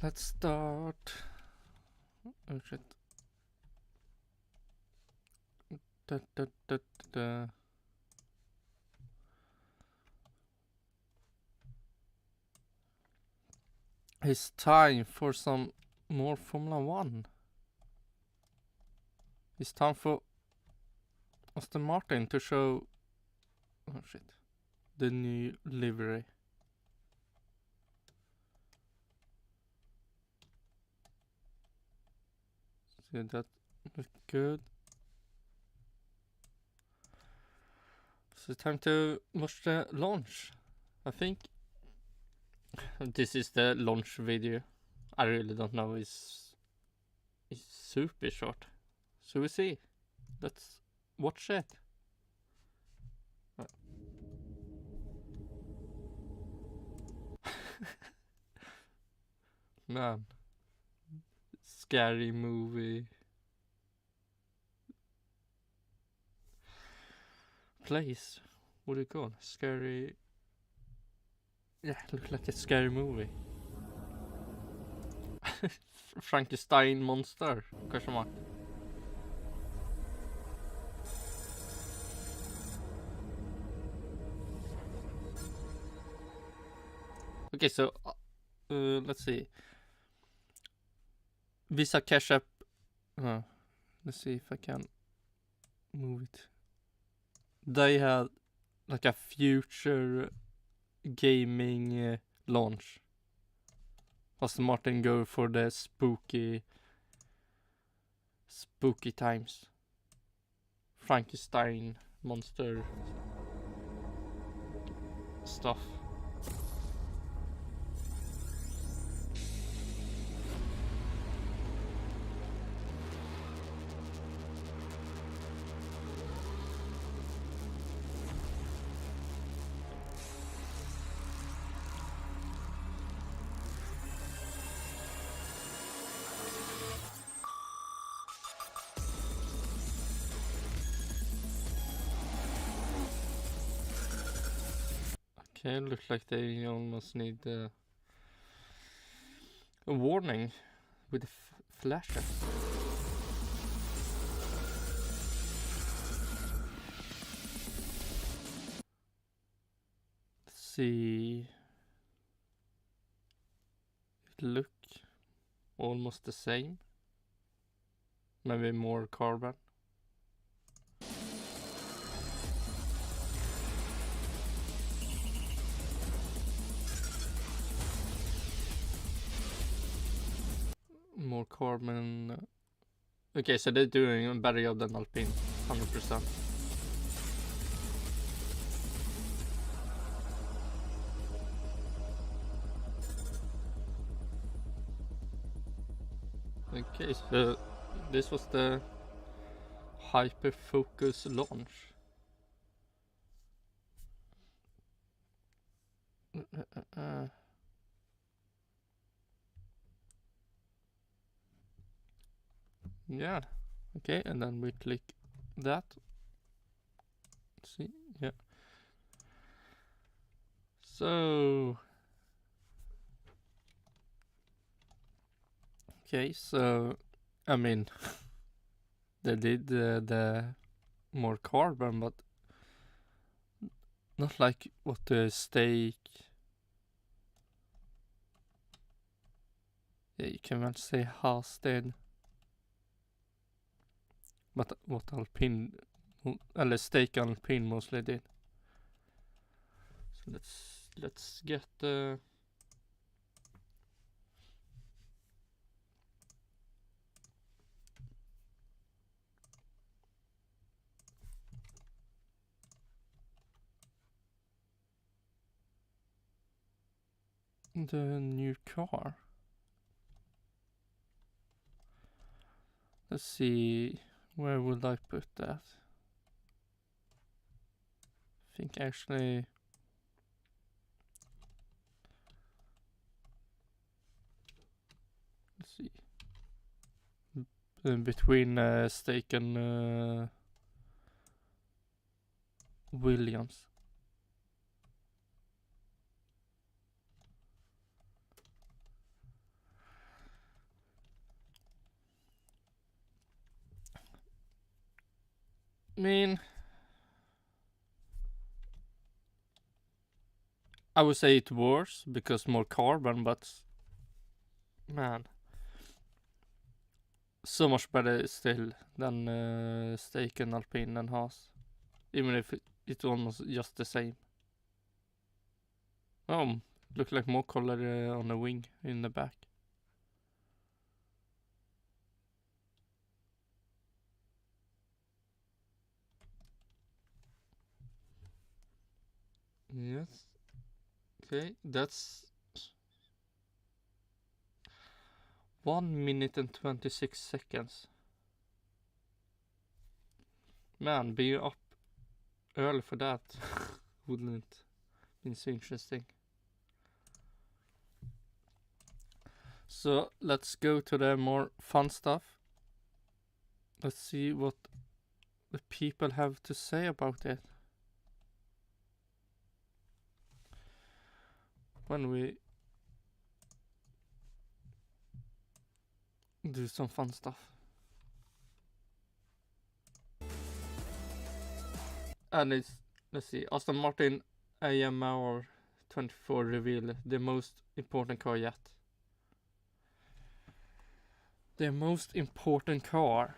Let's start. Oh shit. Da. It's time for some more Formula 1. It's time for Aston Martin to show... Oh shit. The new livery. See, that look good. So it's time to watch the launch. I think this is the launch video. I really don't know. It's super short. So we see. Let's watch it. Man. Scary movie. Place. What do you call it? Scary... Yeah, look like a scary movie. Frankenstein monster? Question mark. Okay, so let's see. Visa Cash App. Let's see if I can move it. They had like a future gaming launch. Aston Martin go for the spooky times. Frankenstein monster stuff. Okay, looks like they almost need a warning with the flashes. Let's see. It look almost the same. Maybe more carbon. More carbon. Okay, so they're doing a better job than Alpine, 100%. Okay, so this was the hyper focus launch. Yeah, okay, and then we click that. See, yeah. So, okay, so I mean, they did the more carbon, but not like what the stake. Yeah, you can well say Haas did. But what Alpine, eller stake Alpine mostly did. So let's get the new car. Let's see, where would I put that? I think actually let's see, between Stake and Williams. mean, I would say it worse because more carbon, but man, so much better still than Steak and Alpine and Haas, even if it's almost just the same. Oh, look like more color on the wing in the back. Yes. Okay, that's 1 minute and 26 seconds. Man, being up early for that wouldn't been so interesting. So let's go to the more fun stuff. Let's see what the people have to say about it. When we do some fun stuff. And it's, let's see, Aston Martin AMR24 reveal the most important car yet. The most important car.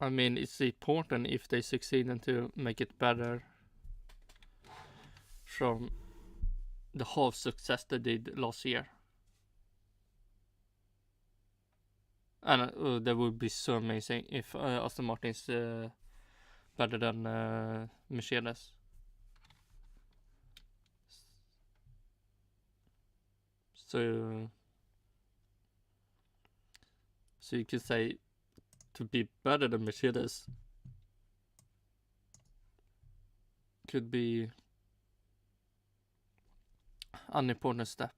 I mean, it's important if they succeed and to make it better from the half success they did last year. And that would be so amazing if Aston Martin is better than Mercedes. So you could say to be better than Mercedes could be an important step.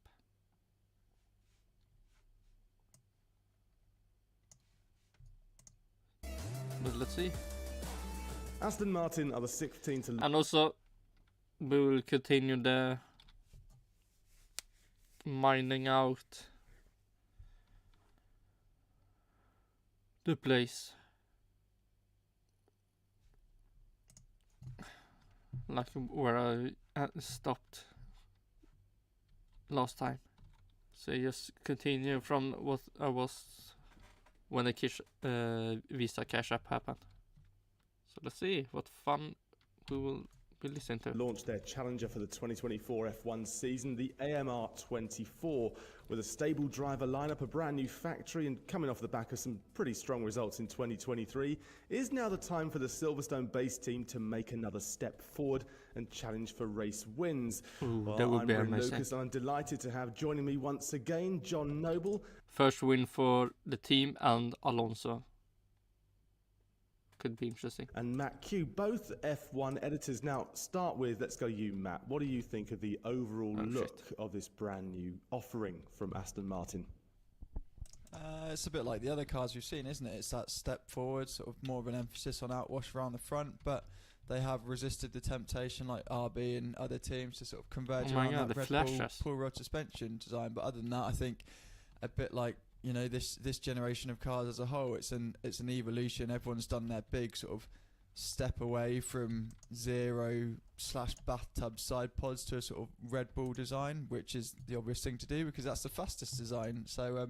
But let's see. Aston Martin are the 6th team to... And also, we will continue the mining out the place. Like where I stopped last time. So just continue from what I was when the Visa Cash App happened. So let's see what fun we will be listening to. Launched their challenger for the 2024 F1 season, the AMR24, with a stable driver lineup, a brand new factory, and coming off the back of some pretty strong results in 2023, is now the time for the Silverstone-based team to make another step forward and challenge for race wins. Ooh, that would be amazing. Lucas, and I'm delighted to have joining me once again John Noble. First win for the team and Alonso. Could be interesting. And Matt Q, both F1 editors. Now, start with, let's go you, Matt. What do you think of the overall look of this brand new offering from Aston Martin? It's a bit like the other cars we've seen, isn't it? It's that step forward, sort of more of an emphasis on outwash around the front, but they have resisted the temptation, like RB and other teams, to sort of converge around that Red Bull pull rod suspension design. But other than that, I think a bit like, you know, this generation of cars as a whole, it's an evolution. Everyone's done their big sort of step away from zero/bathtub side pods to a sort of Red Bull design, which is the obvious thing to do because that's the fastest design. So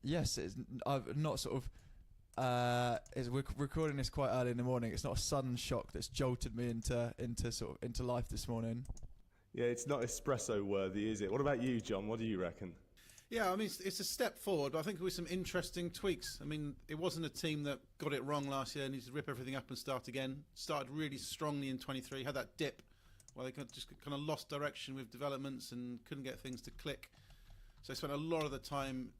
yes, I've not sort of we're recording this quite early in the morning. It's not a sudden shock that's jolted me into life this morning. Yeah, it's not espresso worthy, is it? What about you, John? What do you reckon? Yeah, I mean, it's a step forward, but I think with some interesting tweaks. I mean, it wasn't a team that got it wrong last year and needs to rip everything up and start again. Started really strongly in 23, had that dip where they just kind of lost direction with developments and couldn't get things to click. So they spent a lot of the time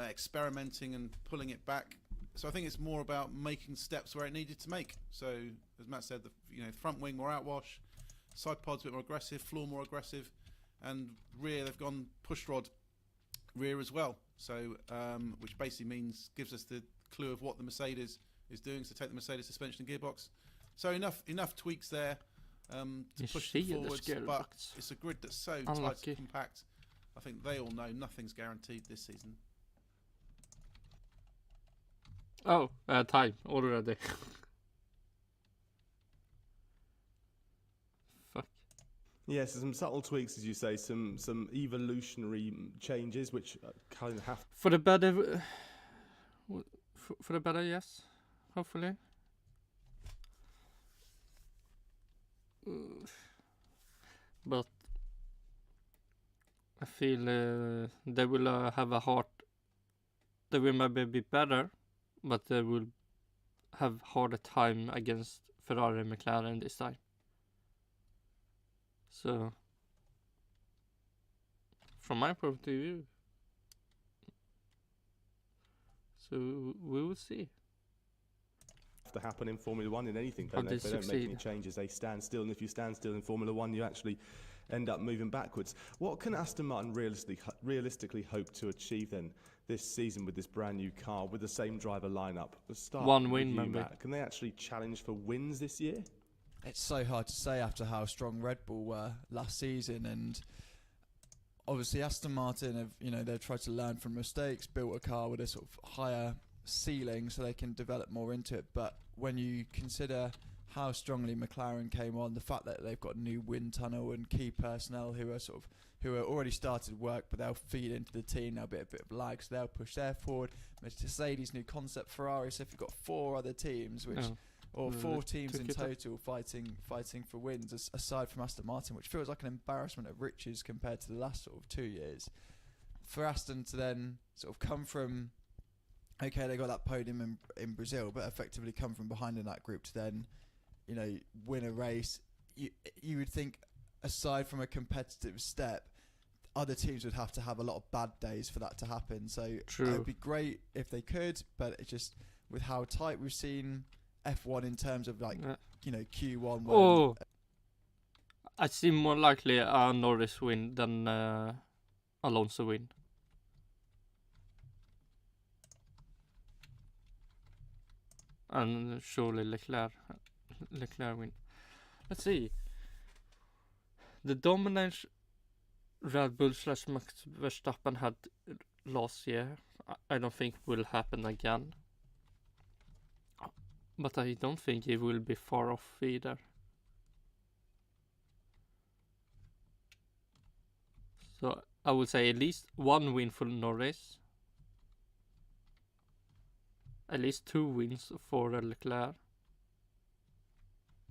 experimenting and pulling it back. So I think it's more about making steps where it needed to make. So, as Matt said, the front wing more outwash, side pods a bit more aggressive, floor more aggressive, and rear they've gone push rod rear as well, so which basically gives us the clue of what the Mercedes is doing, so take the Mercedes suspension and gearbox. So enough tweaks there to push them forwards, but it's a grid that's so tight and compact. I think they all know nothing's guaranteed this season. Oh, time already. Fuck. Yes, some subtle tweaks, as you say, some evolutionary changes, which kind of have For the better, for the better, yes. Hopefully. But I feel they will have a hard. They will maybe be better, but they will have harder time against Ferrari and McLaren this time. So, from my point of view, so we will see. to happen in Formula One in anything, How don't they? they If they don't make any succeed. changes, they stand still, and if you stand still in Formula One, you actually end up moving backwards. What can Aston Martin realistically hope to achieve then this season with this brand new car, with the same driver lineup? Let's start One with win, you, maybe. Matt. Can they actually challenge for wins this year? It's so hard to say after how strong Red Bull were last season, and obviously Aston Martin have, they've tried to learn from mistakes, built a car with a sort of higher ceiling so they can develop more into it. But when you consider how strongly McLaren came on, the fact that they've got a new wind tunnel and key personnel who are already started work, but they'll feed into the team, there'll be a bit of lag, so they'll push their forward. Mercedes new concept, Ferrari, so if you've got 4 other teams or 4 teams in total fighting for wins, aside from Aston Martin, which feels like an embarrassment of riches compared to the last sort of 2 years. For Aston to then sort of come from, okay, they got that podium in Brazil, but effectively come from behind in that group to then, win a race. You would think, aside from a competitive step, other teams would have to have a lot of bad days for that to happen. So it would be great if they could, but it's just with how tight we've seen F1 in terms of Q1. I see more likely a Norris win than Alonso win. And surely Leclerc win. Let's see. The dominance Red Bull / Max Verstappen had last year, I don't think will happen again. But I don't think it will be far off either. So I would say at least 1 win for Norris. At least 2 wins for Leclerc.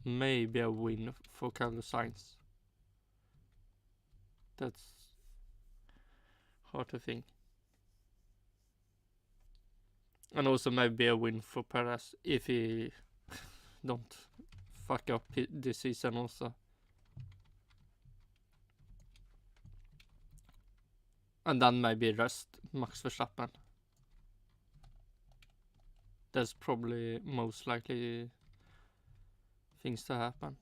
Maybe a win for Carlos Sainz. That's hard to think. And also maybe a win for Perez if he don't fuck up this season also. And then maybe rest Max Verstappen. That's probably most likely things to happen.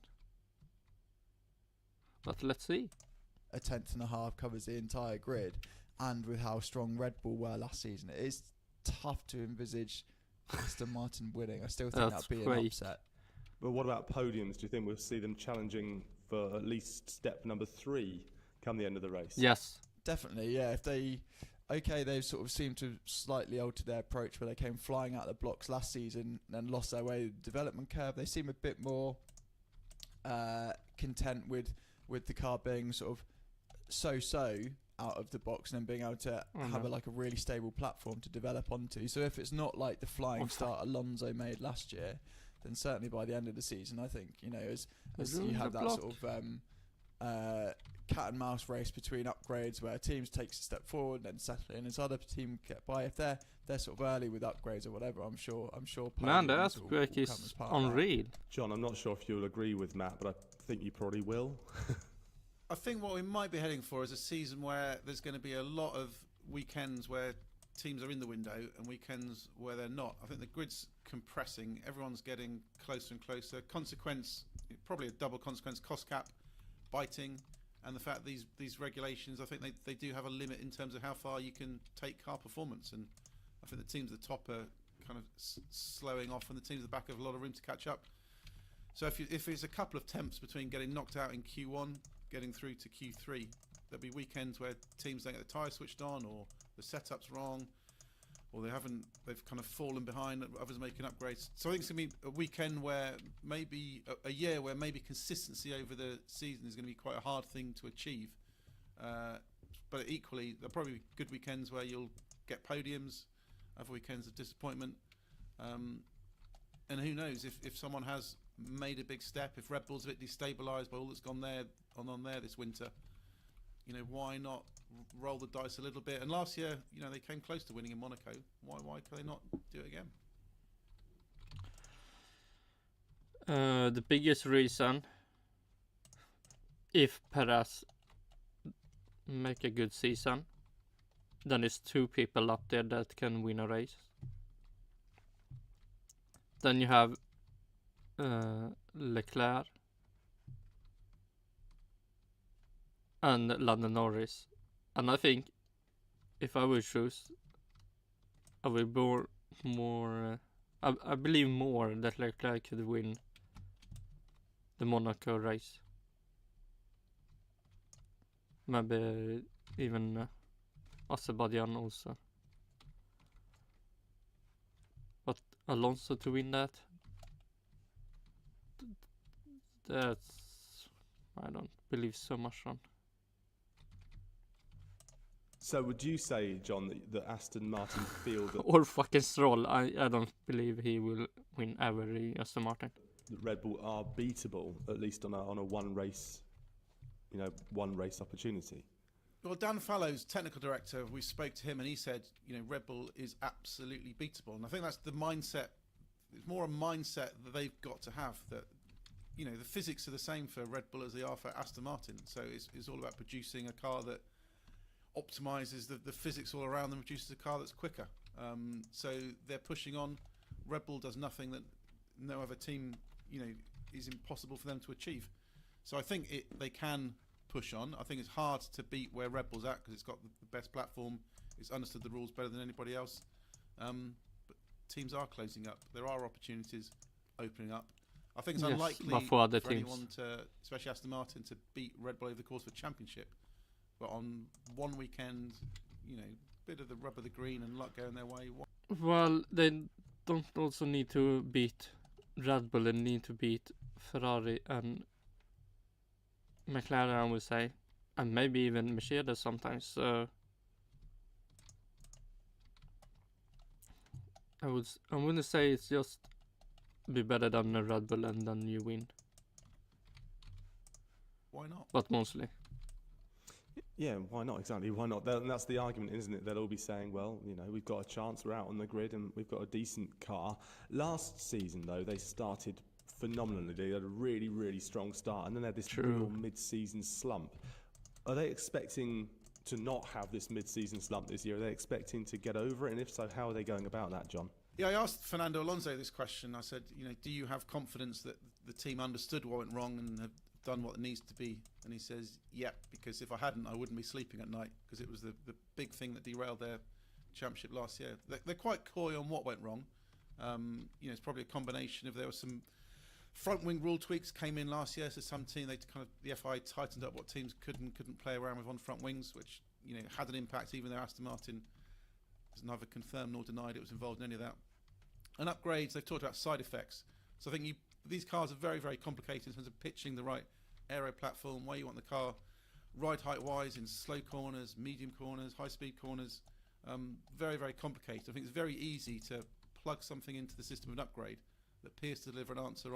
But let's see. A 10th.5 covers the entire grid, and with how strong Red Bull were last season, it is tough to envisage Aston Martin winning. I still think that'd be an upset. But what about podiums? Do you think we'll see them challenging for at least step number 3 come the end of the race? Yes. Definitely, yeah. If they've sort of seemed to slightly alter their approach where they came flying out of the blocks last season and lost their way to the development curve. They seem a bit more content with the car being sort of so out of the box and then being able to have a really stable platform to develop onto. So if it's not like the flying start Alonso made last year, then certainly by the end of the season, I think, as you have that sort of cat and mouse race between upgrades where teams takes a step forward and then settle in as other team get by. If they're sort of early with upgrades or whatever, I'm sure. Man, the upgrade is unreal. John, I'm not sure if you'll agree with Matt, but I think you probably will. I think what we might be heading for is a season where there's going to be a lot of weekends where teams are in the window and weekends where they're not. I think the grid's compressing. Everyone's getting closer and closer. Consequence, probably a double consequence, cost cap, biting, and the fact these regulations, I think they do have a limit in terms of how far you can take car performance. And I think the teams at the top are kind of slowing off and the teams at the back have a lot of room to catch up. So if it's a couple of temps between getting knocked out in Q1, getting through to Q3, there'll be weekends where teams don't get the tyres switched on or the setup's wrong or they've kind of fallen behind, others making upgrades. So I think it's going to be a weekend where maybe, a year where maybe consistency over the season is going to be quite a hard thing to achieve. But equally, there'll probably be good weekends where you'll get podiums, other weekends of disappointment. And who knows, if someone has made a big step, if Red Bull's a bit destabilised by all that's gone there on there this winter, why not roll the dice a little bit? And last year, they came close to winning in Monaco. Why can they not do it again? The biggest reason, if Perez make a good season, then there's 2 people up there that can win a race. Then you have Leclerc and Lando Norris. And I think if I would choose, I would I believe more that Leclerc could win the Monaco race. Maybe even Azerbaijan also. But Alonso to win that's I don't believe so much on. So would you say, John, that Aston Martin feel that Or fucking Stroll. I don't believe he will win ever in Aston Martin. Red Bull are beatable, at least on a one race opportunity? Well, Dan Fallows, technical director, we spoke to him and he said, Red Bull is absolutely beatable. And I think that's the mindset. It's more a mindset that they've got to have, that, the physics are the same for Red Bull as they are for Aston Martin. So it's all about producing a car that optimizes the physics all around them, produces a car that's quicker. So they're pushing on. Red Bull does nothing that no other team, is impossible for them to achieve. So I think they can push on. I think it's hard to beat where Red Bull's at because it's got the best platform. It's understood the rules better than anybody else. But teams are closing up. There are opportunities opening up. I think it's unlikely but for other teams, anyone to, especially Aston Martin, to beat Red Bull over the course of a championship. But on one weekend, bit of the rub of the green and luck going their way. Well, they don't also need to beat Red Bull. They need to beat Ferrari and McLaren, I would say, and maybe even Mercedes sometimes. So I wouldn't say it's just be better than a Red Bull and then you win. Why not? But mostly. Yeah, why not? Exactly, why not? And that's the argument, isn't it? They'll all be saying, well, we've got a chance, we're out on the grid and we've got a decent car. Last season, though, they started phenomenally. They had a really, really strong start and then they had this real mid-season slump. Are they expecting to not have this mid-season slump this year? Are they expecting to get over it? And if so, how are they going about that, John? Yeah, I asked Fernando Alonso this question. I said, do you have confidence that the team understood what went wrong and have done what it needs to be? And he says, yep, because if I hadn't, I wouldn't be sleeping at night, because it was the big thing that derailed their championship last year. They're quite coy on what went wrong. It's probably a combination of there were some front wing rule tweaks came in last year, so some team the FI tightened up what teams could and couldn't play around with on front wings, which had an impact, even though Aston Martin has neither confirmed nor denied it was involved in any of that. And upgrades, they've talked about side effects. So I think these cars are very, very complicated in terms of pitching the right aero platform, where you want the car, ride height wise in slow corners, medium corners, high speed corners. Very, very complicated. I think it's very easy to plug something into the system of an upgrade that appears to deliver an answer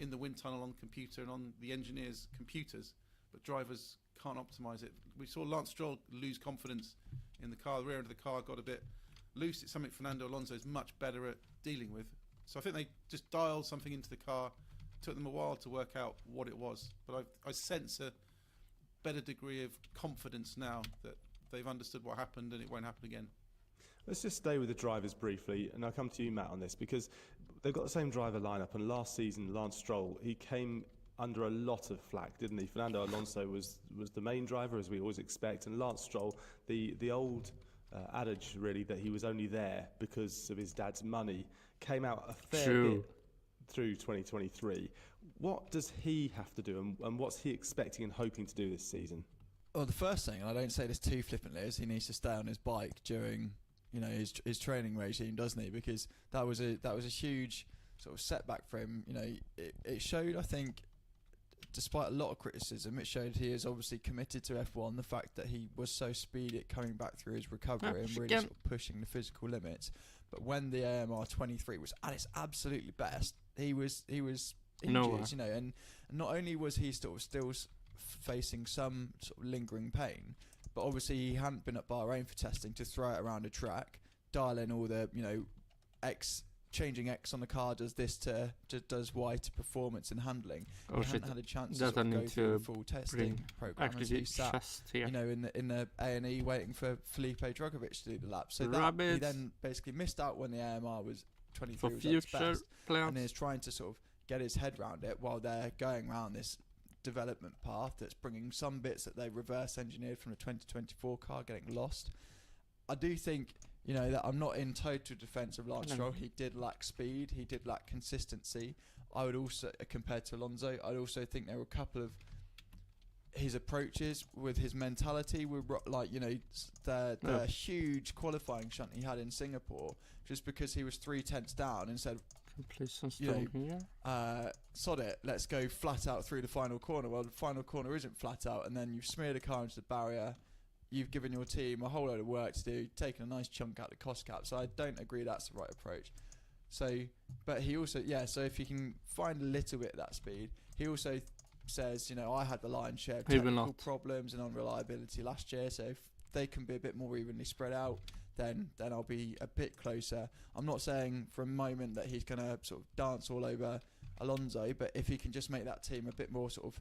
in the wind tunnel on the computer and on the engineers' computers, but drivers can't optimize it. We saw Lance Stroll lose confidence in the car. The rear end of the car got a bit loose. It's something Fernando Alonso is much better at dealing with. So I think they just dialed something into the car. Took them a while to work out what it was, but I sense a better degree of confidence now that they've understood what happened and it won't happen again. Let's just stay with the drivers briefly, and I'll come to you, Matt, on this, because they've got the same driver lineup, and last season, Lance Stroll, he came under a lot of flack, didn't he? Fernando Alonso was the main driver, as we always expect, and Lance Stroll, the old adage, really, that he was only there because of his dad's money, came out a fair bit through 2023. What does he have to do, and what's he expecting and hoping to do this season? Well, the first thing, and I don't say this too flippantly, is he needs to stay on his bike during his training regime, doesn't he? Because that was a huge sort of setback for him. It showed, I think, despite a lot of criticism, it showed he is obviously committed to F1. The fact that he was so speedy at coming back through his recovery and really sort of pushing the physical limits. But when the AMR24 was at its absolutely best, he was injured, and not only was he still facing some sort of lingering pain, but obviously he hadn't been at Bahrain for testing to throw it around a track, dial in all the changing X on the car does this to does Y to performance and handling. He hadn't had a chance to sort of go through a full testing program, and so he sat in the A&E waiting for Felipe Drugovich to do the lap. So that he then basically missed out when the AMR was 23 was at its best, and is trying to sort of get his head around it while they're going around this development path that's bringing some bits that they reverse engineered from the 2024 car getting lost. I do think that I'm not in total defence of Lance Stroll. He did lack speed, he did lack consistency. I would also, compared to Alonso, I'd also think there were a couple of his approaches with his mentality were the huge qualifying shunt he had in Singapore, just because he was 3/10 down and said, sod it, let's go flat out through the final corner. Well, the final corner isn't flat out, and then you've smeared a car into the barrier. You've given your team a whole load of work to do, taken a nice chunk out of the cost cap. So I don't agree that's the right approach. So, but he also, so if you can find a little bit of that speed, he also says, I had the lion's share of technical problems and unreliability last year. So if they can be a bit more evenly spread out, then I'll be a bit closer. I'm not saying for a moment that he's going to sort of dance all over Alonso, but if he can just make that team a bit more sort of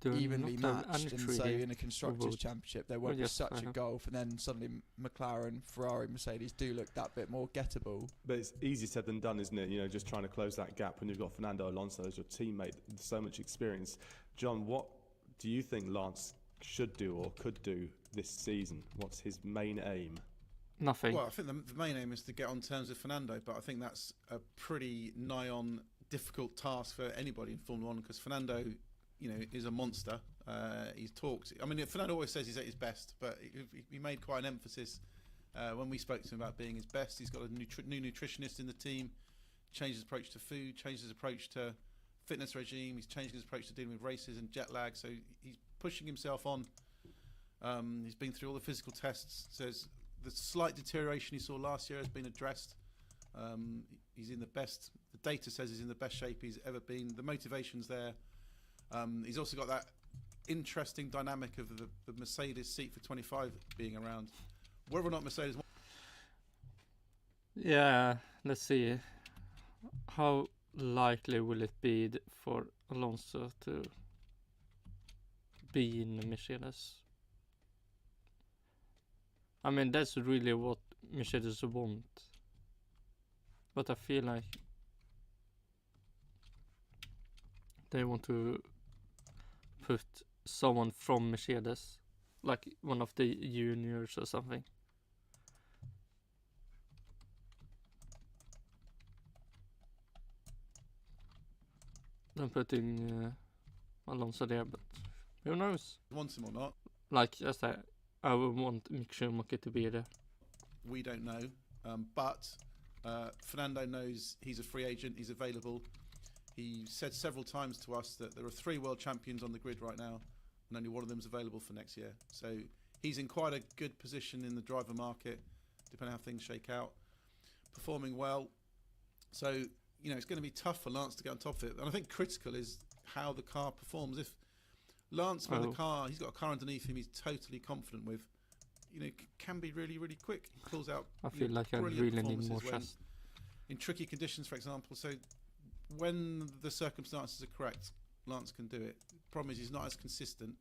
evenly matched, and so in a Constructors' Championship there won't be such a gulf, and then suddenly McLaren, Ferrari, Mercedes do look that bit more gettable. But it's easier said than done, isn't it? Just trying to close that gap when you've got Fernando Alonso as your teammate with so much experience. John, what do you think Lance should do or could do this season? What's his main aim? Nothing. Well, I think the main aim is to get on terms with Fernando, but I think that's a pretty nigh on difficult task for anybody in Formula 1, because Fernando is a monster. He's talked. I mean, Fernando always says he's at his best, but he made quite an emphasis when we spoke to him about being his best. He's got a new nutritionist in the team, changed his approach to food, changed his approach to fitness regime. He's changed his approach to dealing with races and jet lag. So he's pushing himself on. He's been through all the physical tests. Says the slight deterioration he saw last year has been addressed. He's in the best. The data says he's in the best shape he's ever been. The motivation's there. He's also got that interesting dynamic of the Mercedes seat for 25 being around. Whether or not Mercedes... Let's see. How likely will it be for Alonso to be in Mercedes? I mean, that's really what Mercedes want. But I feel like they want to put someone from Mercedes, like one of the juniors or something. Then putting Alonso there, but who knows? Wants him or not? Like I said, I would want Mick Schumacher to be there. We don't know, but Fernando knows he's a free agent, he's available. He said several times to us that there are 3 world champions on the grid right now, and only one of them is available for next year. So he's in quite a good position in the driver market, depending on how things shake out. Performing well. So, it's going to be tough for Lance to get on top of it. And I think critical is how the car performs. If Lance, when the car, he's got a car underneath him he's totally confident with, can be really, really quick. He pulls out. I feel like I really need more trust. In tricky conditions, for example. So when the circumstances are correct, Lance can do it. The problem is he's not as consistent,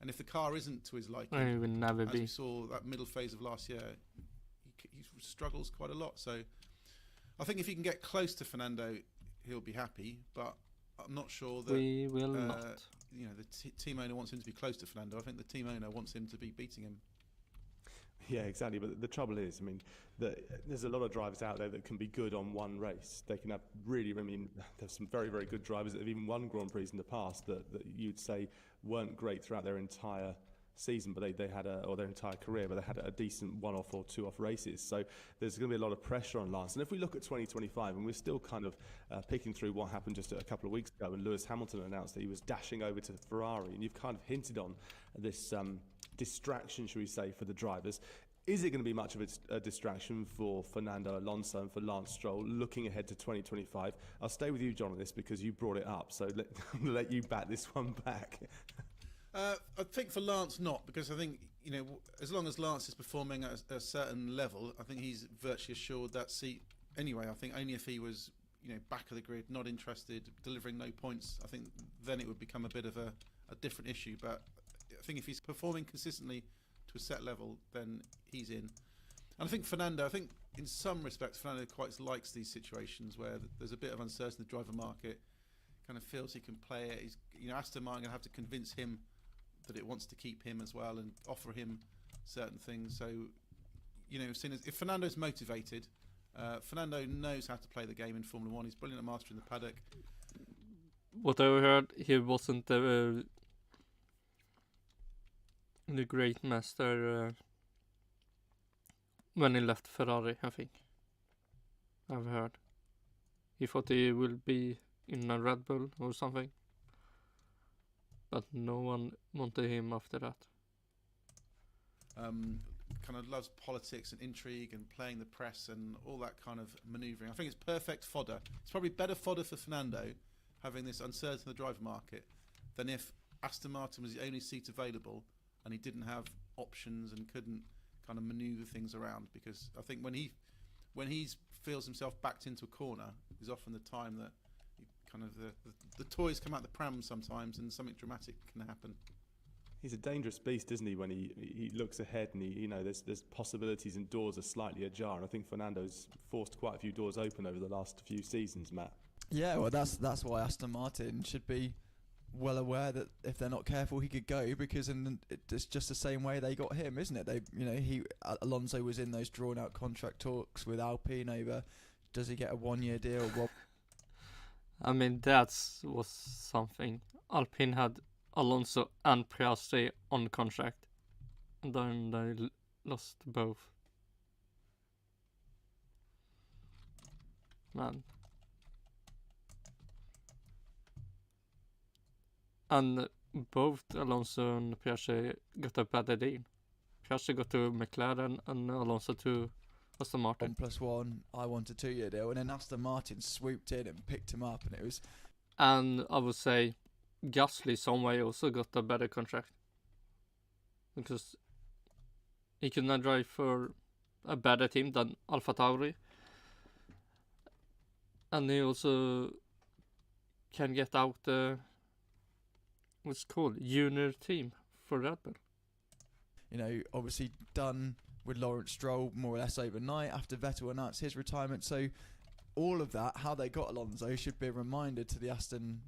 and if the car isn't to his liking, he will never be. We saw that middle phase of last year, he struggles quite a lot. So I think if he can get close to Fernando, he'll be happy. But I'm not sure that we will not. The team owner wants him to be close to Fernando. I think the team owner wants him to be beating him. Yeah, exactly. But the trouble is, there's a lot of drivers out there that can be good on one race. They can have there's some very, very good drivers that have even won Grand Prix in the past that you'd say weren't great throughout their entire season, but they had or their entire career, but they had a decent one-off or two-off races. So there's going to be a lot of pressure on Lance. And if we look at 2025, and we're still kind of picking through what happened just a couple of weeks ago when Lewis Hamilton announced that he was dashing over to Ferrari, and you've kind of hinted on this distraction, should we say, for the drivers. Is it going to be much of a distraction for Fernando Alonso and for Lance Stroll looking ahead to 2025? I'll stay with you, John, on this because you brought it up, so let you bat this one back. I think for Lance not, because I think, as long as Lance is performing at a certain level, I think he's virtually assured that seat anyway. I think only if he was, back of the grid, not interested, delivering no points, I think then it would become a bit of a different issue. But I think if he's performing consistently to a set level, then he's in. And I think Fernando, in some respects, Fernando quite likes these situations where there's a bit of uncertainty in the driver market, kind of feels he can play it. He's, Aston Martin going to have to convince him that it wants to keep him as well and offer him certain things. So, if Fernando's motivated, Fernando knows how to play the game in Formula 1. He's brilliant at mastering the paddock. What I heard, he wasn't the great master when he left Ferrari, I think. I've heard. He thought he will be in a Red Bull or something. But no one wanted him after that. Kind of loves politics and intrigue and playing the press and all that kind of manoeuvring. I think it's perfect fodder. It's probably better fodder for Fernando having this uncertainty in the driver market than if Aston Martin was the only seat available and he didn't have options and couldn't kind of manoeuvre things around. Because I think when he feels himself backed into a corner is often the time that kind of the toys come out the pram sometimes and something dramatic can happen. He's a dangerous beast, isn't he, when he looks ahead and there's possibilities and doors are slightly ajar, and I think Fernando's forced quite a few doors open over the last few seasons, Matt. Yeah, well that's why Aston Martin should be well aware that if they're not careful he could go, because it's just the same way they got him, isn't it? Alonso was in those drawn out contract talks with Alpine over does he get a 1-year deal? Well, I mean, that was something. Alpine had Alonso and Piastri on contract, and then they lost both. Man. And both Alonso and Piastri got a better deal. Piastri got to McLaren and Alonso to Aston Martin. 1+1, I want a 2-year deal, and then Aston Martin swooped in and picked him up, and it was. And I would say Gasly some way also got a better contract, because he could not drive for a better team than AlphaTauri, and he also can get out what's it called, junior team for Red Bull. Obviously done with Lawrence Stroll more or less overnight after Vettel announced his retirement. So all of that, how they got Alonso, should be a reminder to the Aston,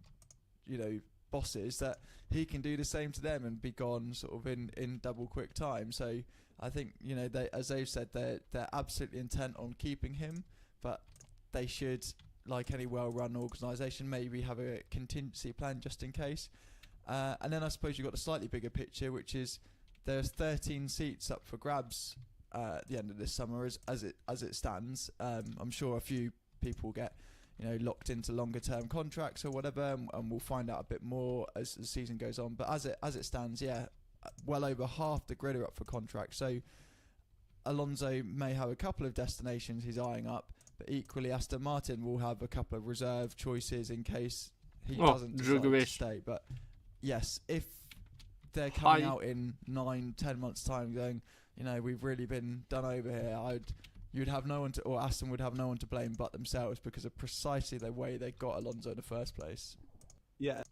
bosses that he can do the same to them and be gone sort of in double quick time. So I think, they, as they've said, they're absolutely intent on keeping him, but they should, like any well-run organisation, maybe have a contingency plan just in case. And then I suppose you've got a slightly bigger picture, which is there's 13 seats up for grabs at the end of this summer as it stands. I'm sure a few people get locked into longer term contracts or whatever, and we'll find out a bit more as the season goes on. But as it stands, well over half the grid are up for contract. So Alonso may have a couple of destinations he's eyeing up, but equally Aston Martin will have a couple of reserve choices in case he doesn't decide to stay. But yes, if they're coming out in 9-10 months' time going, we've really been done over here, you'd have no one to, or Aston would have no one to blame but themselves because of precisely the way they got Alonso in the first place. Yeah.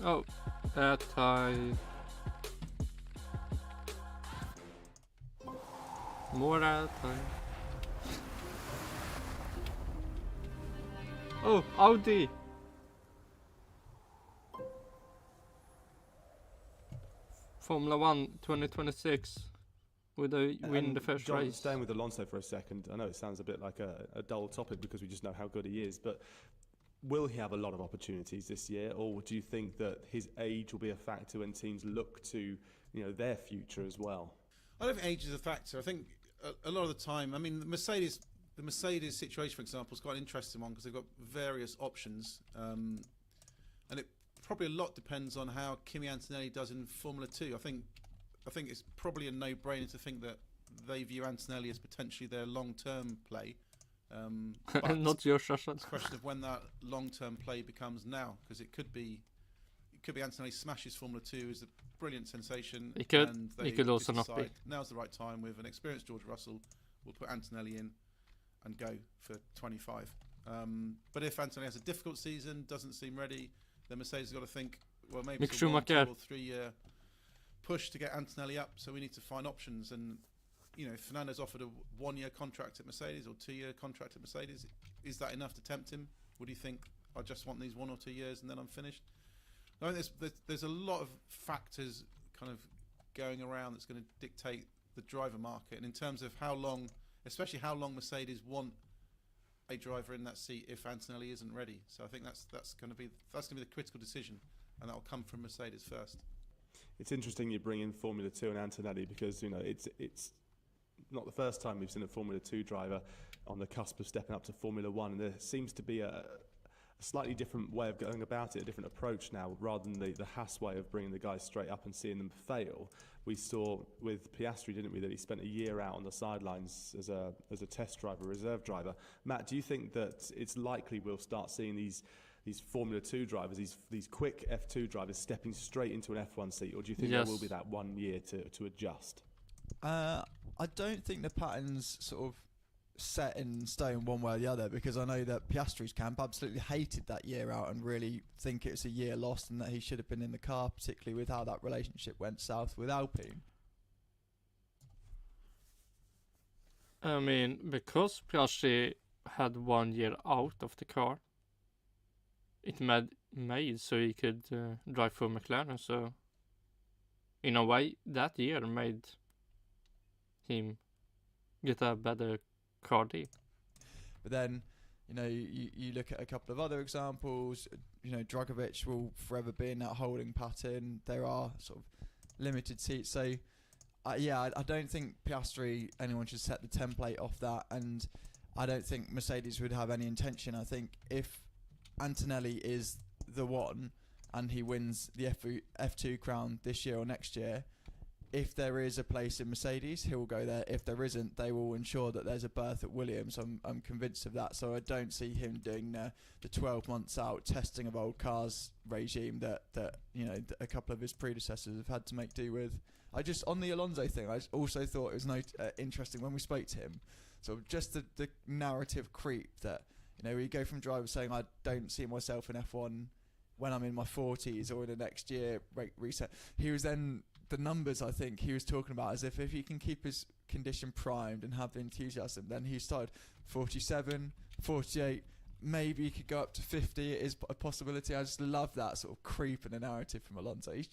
Oh, time. More time. Oh, Audi. Formula 1 2026 with win the first John, race. Staying with Alonso for a second, I know it sounds a bit like a dull topic because we just know how good he is, but will he have a lot of opportunities this year, or do you think that his age will be a factor when teams look to their future as well? I don't think age is a factor. I think a lot of the time, I mean, the Mercedes situation, for example, is quite an interesting one because they've got various options, and it probably a lot depends on how Kimi Antonelli does in Formula 2. I think it's probably a no-brainer to think that they view Antonelli as potentially their long-term play. But Not your Shasha. it's a question of when that long-term play becomes now, because it could be Antonelli smashes Formula 2 is a brilliant sensation. It could. And It could also not be. decide now's the right time with an experienced George Russell. We'll put Antonelli in and go for 25. But if Antonelli has a difficult season, doesn't seem ready, then Mercedes has got to think, well, maybe Mick it's a 1, 2 Schumacher. or 3 year push to get Antonelli up. So we need to find options. And if Fernando's offered a 1 year contract at Mercedes or 2 year contract at Mercedes, is that enough to tempt him? Would he think, I just want these 1 or 2 years and then I'm finished? I think there's a lot of factors kind of going around that's going to dictate the driver market, and in terms of how long Mercedes want a driver in that seat if Antonelli isn't ready. So I think that's going to be the critical decision, and that will come from Mercedes first. It's interesting you bring in Formula 2 and Antonelli because it's not the first time we've seen a Formula 2 driver on the cusp of stepping up to Formula 1, and there seems to be a slightly different way of going about it, a different approach now, rather than the Haas way of bringing the guys straight up and seeing them fail. We saw with Piastri, didn't we, that he spent a year out on the sidelines as a test driver, reserve driver. Matt, do you think that it's likely we'll start seeing these Formula 2 drivers, these quick F2 drivers stepping straight into an F1 seat, or do you think there will be that 1 year to adjust? I don't think the pattern's sort of set in stone one way or the other, because I know that Piastri's camp absolutely hated that year out and really think it's a year lost and that he should have been in the car, particularly with how that relationship went south with Alpine. I mean, because Piastri had 1 year out of the car, it made so he could drive for McLaren. So, in a way, that year made him get a better car deal. But then, you look at a couple of other examples. Dragovic will forever be in that holding pattern. There are sort of limited seats. So, I don't think Piastri, anyone should set the template off that. And I don't think Mercedes would have any intention. I think if Antonelli is the one and he wins the F2 crown this year or next year, if there is a place in Mercedes, he'll go there. If there isn't, they will ensure that there's a berth at Williams. I'm convinced of that. So I don't see him doing the 12 months out testing of old cars regime that a couple of his predecessors have had to make do with. On the Alonso thing, I also thought it was interesting when we spoke to him. So just the narrative creep that we go from drivers saying I don't see myself in F1 when I'm in my 40s or in the next year reset. He was then. The numbers I think he was talking about as if he can keep his condition primed and have the enthusiasm, then he started 47, 48, maybe he could go up to 50. It is a possibility. I just love that sort of creep in the narrative from Alonso. He's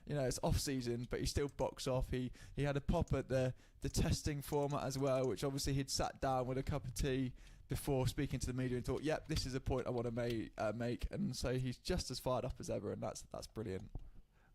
it's off season, but he still box off. He had a pop at the testing format as well, which obviously he'd sat down with a cup of tea before speaking to the media and thought, yep, this is a point I want to make, and so he's just as fired up as ever, and that's brilliant.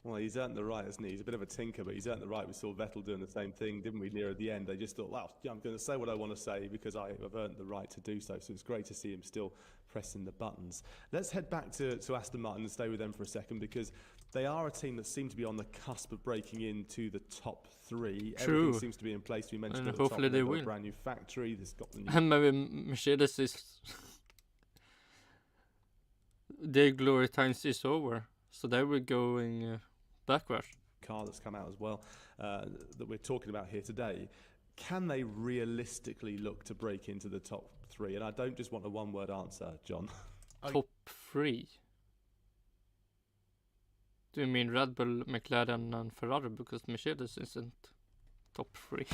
Well, he's earned the right, hasn't he? He's a bit of a tinker, but he's earned the right. We saw Vettel doing the same thing, didn't we, near the end? They just thought, well, yeah, I'm going to say what I want to say because I've earned the right to do so. So it's great to see him still pressing the buttons. Let's head back to Aston Martin and stay with them for a second, because they are a team that seem to be on the cusp of breaking into the top 3. True. Everything seems to be in place. We mentioned And at the hopefully top, they they've got will. a brand new factory. There's got the new And maybe Mercedes is their glory times is over, so they were going backwards. car that's come out as well that we're talking about here today. Can they realistically look to break into the top 3? And I don't just want a one-word answer, John. Top 3? Do you mean Red Bull, McLaren and Ferrari? Because Mercedes isn't top 3.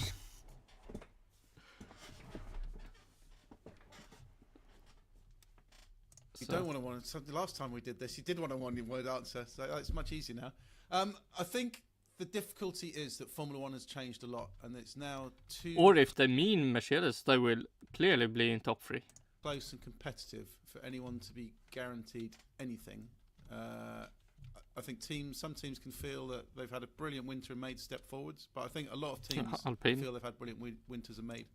You don't want to one. So the last time we did this, you did want a one-word answer, so it's much easier now. I think the difficulty is that Formula 1 has changed a lot, and it's now too... Or if they mean Mercedes, they will clearly be in top 3. close and competitive for anyone to be guaranteed anything. I think some teams can feel that they've had a brilliant winter and made step forwards, but I think a lot of teams feel they've had brilliant winters and made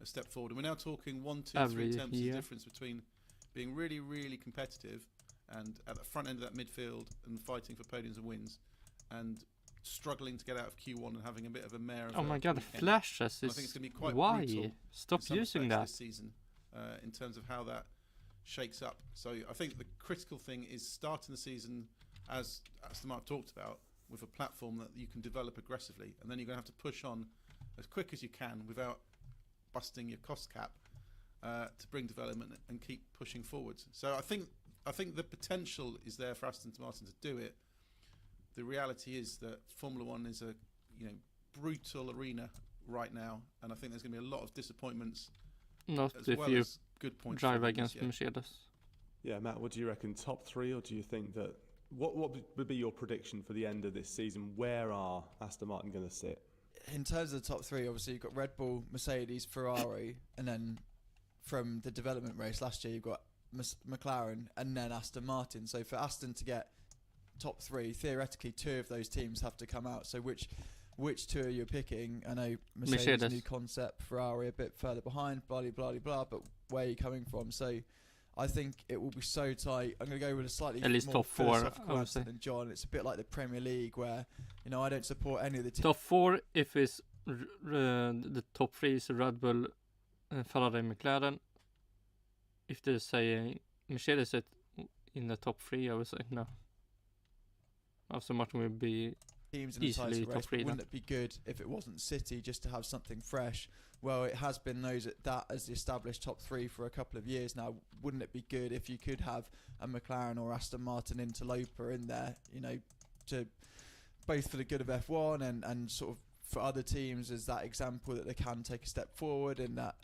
a step forward. And we're now talking 1, 2, 3 tenths of difference between being really, really competitive and at the front end of that midfield and fighting for podiums and wins, and struggling to get out of Q1 and having a bit of a mare. Oh my god, the flashes is... I think it's going to be quite Why? brutal. Stop using that. This season, in terms of how that shakes up. So I think the critical thing is starting the season, as Aston Martin talked about, with a platform that you can develop aggressively, and then you're going to have to push on as quick as you can without busting your cost cap to bring development and keep pushing forwards. So I think the potential is there for Aston Martin to do it. The reality is that Formula One is a brutal arena right now, and I think there's going to be a lot of disappointments. Not as if well you as good points drive against Mercedes. Yeah, Matt, what do you reckon? Top 3, or do you think that... What would be your prediction for the end of this season? Where are Aston Martin going to sit? In terms of the top 3, obviously you've got Red Bull, Mercedes, Ferrari, and then from the development race last year you've got McLaren and then Aston Martin. So for Aston to get top 3, theoretically 2 of those teams have to come out. So which 2 are you picking? I know Mercedes new concept, Ferrari a bit further behind, blah blah blah, but where are you coming from? So I think it will be so tight. I'm going to go with a slightly at least more top 4 philosophical answer than John. It's a bit like the Premier League where I don't support any of the teams. Top 4 if it's the top 3 is Red Bull, Ferrari, McLaren. If they're saying Mercedes is in the top 3, I would say no. Aston Martin will be teams in the easily title top race. 3. Wouldn't it be good if it wasn't City, just to have something fresh? Well, it has been that as the established top 3 for a couple of years now. Wouldn't it be good if you could have a McLaren or Aston Martin interloper in there, to both for the good of F1 and sort of for other teams as that example that they can take a step forward, and that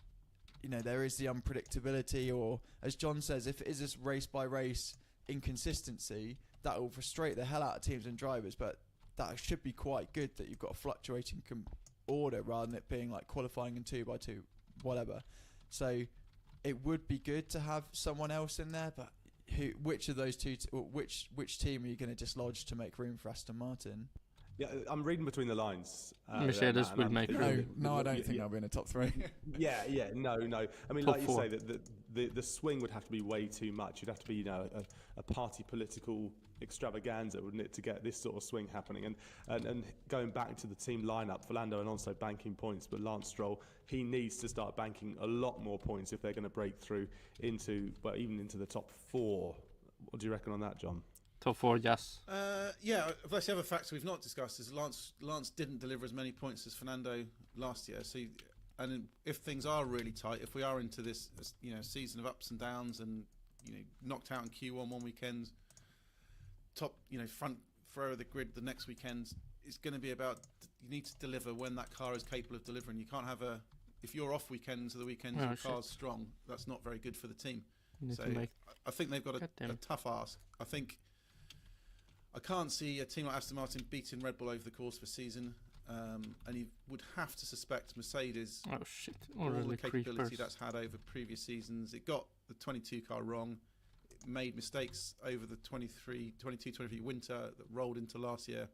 there is the unpredictability, or as John says, if it is this race by race inconsistency, that will frustrate the hell out of teams and drivers. But that should be quite good that you've got a fluctuating order rather than it being like qualifying in 2x2, whatever. So it would be good to have someone else in there, but which of those two, which team are you going to dislodge to make room for Aston Martin? Yeah, I'm reading between the lines. Mercedes will make room. No, I don't think they'll be in the top 3. No. I mean, Top like 4. you say, that the swing would have to be way too much. You'd have to be, a party political extravaganza, wouldn't it, to get this sort of swing happening? And going back to the team lineup, Fernando Alonso banking points, but Lance Stroll, he needs to start banking a lot more points if they're going to break through even into the top 4. What do you reckon on that, John? Top 4, yes. That's the other factor we've not discussed is Lance didn't deliver as many points as Fernando last year. So, and if things are really tight, if we are into this, season of ups and downs, and knocked out in Q1 one weekend, top, front row of the grid the next weekend, it's going to be about you need to deliver when that car is capable of delivering. You can't have if you're off weekends or the weekends your car's strong. That's not very good for the team. So I think they've got a tough ask. I can't see a team like Aston Martin beating Red Bull over the course of a season, and you would have to suspect Mercedes, all the capability that's had over previous seasons. It got the 22 car wrong. It made mistakes over the 22-23 winter that rolled into last year.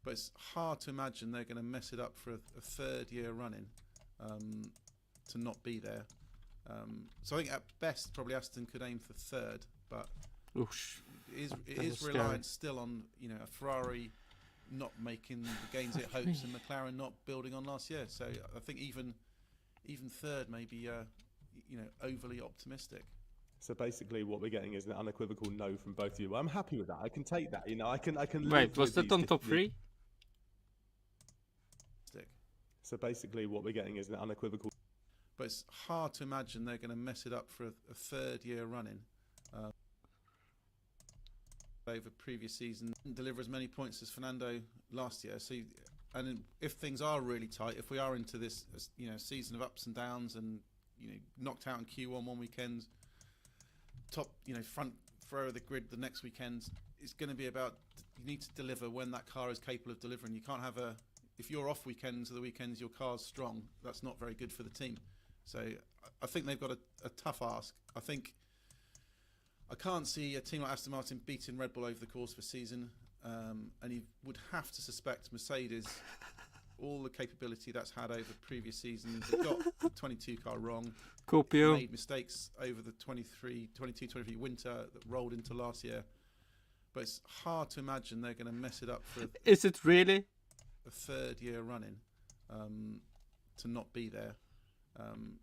But it's hard to imagine they're going to mess it up for a third year running to not be there. So I think at best probably Aston could aim for third, but it is reliant still on a Ferrari not making the gains it hopes and McLaren not building on last year. So I think even third may be overly optimistic. So basically, what we're getting is an unequivocal no from both of you. Well, I'm happy with that. I can take that. I can. Wait, was that on top 3? So basically, what we're getting is an unequivocal. But it's hard to imagine they're going to mess it up for a third year running. Over previous seasons, didn't deliver as many points as Fernando last year. So, and if things are really tight, if we are into this, season of ups and downs, and knocked out in Q1 one weekend, top, front row of the grid the next weekend, it's going to be about you need to deliver when that car is capable of delivering. You can't have if you're off weekends or the weekends your car's strong. That's not very good for the team. So I think they've got a tough ask. I can't see a team like Aston Martin beating Red Bull over the course of a season, and you would have to suspect Mercedes, all the capability that's had over previous seasons, they've got the 22 car wrong, Copio. made mistakes over the 22-23 winter that rolled into last year. But it's hard to imagine they're going to mess it up for Is it really? a third year running to not be there.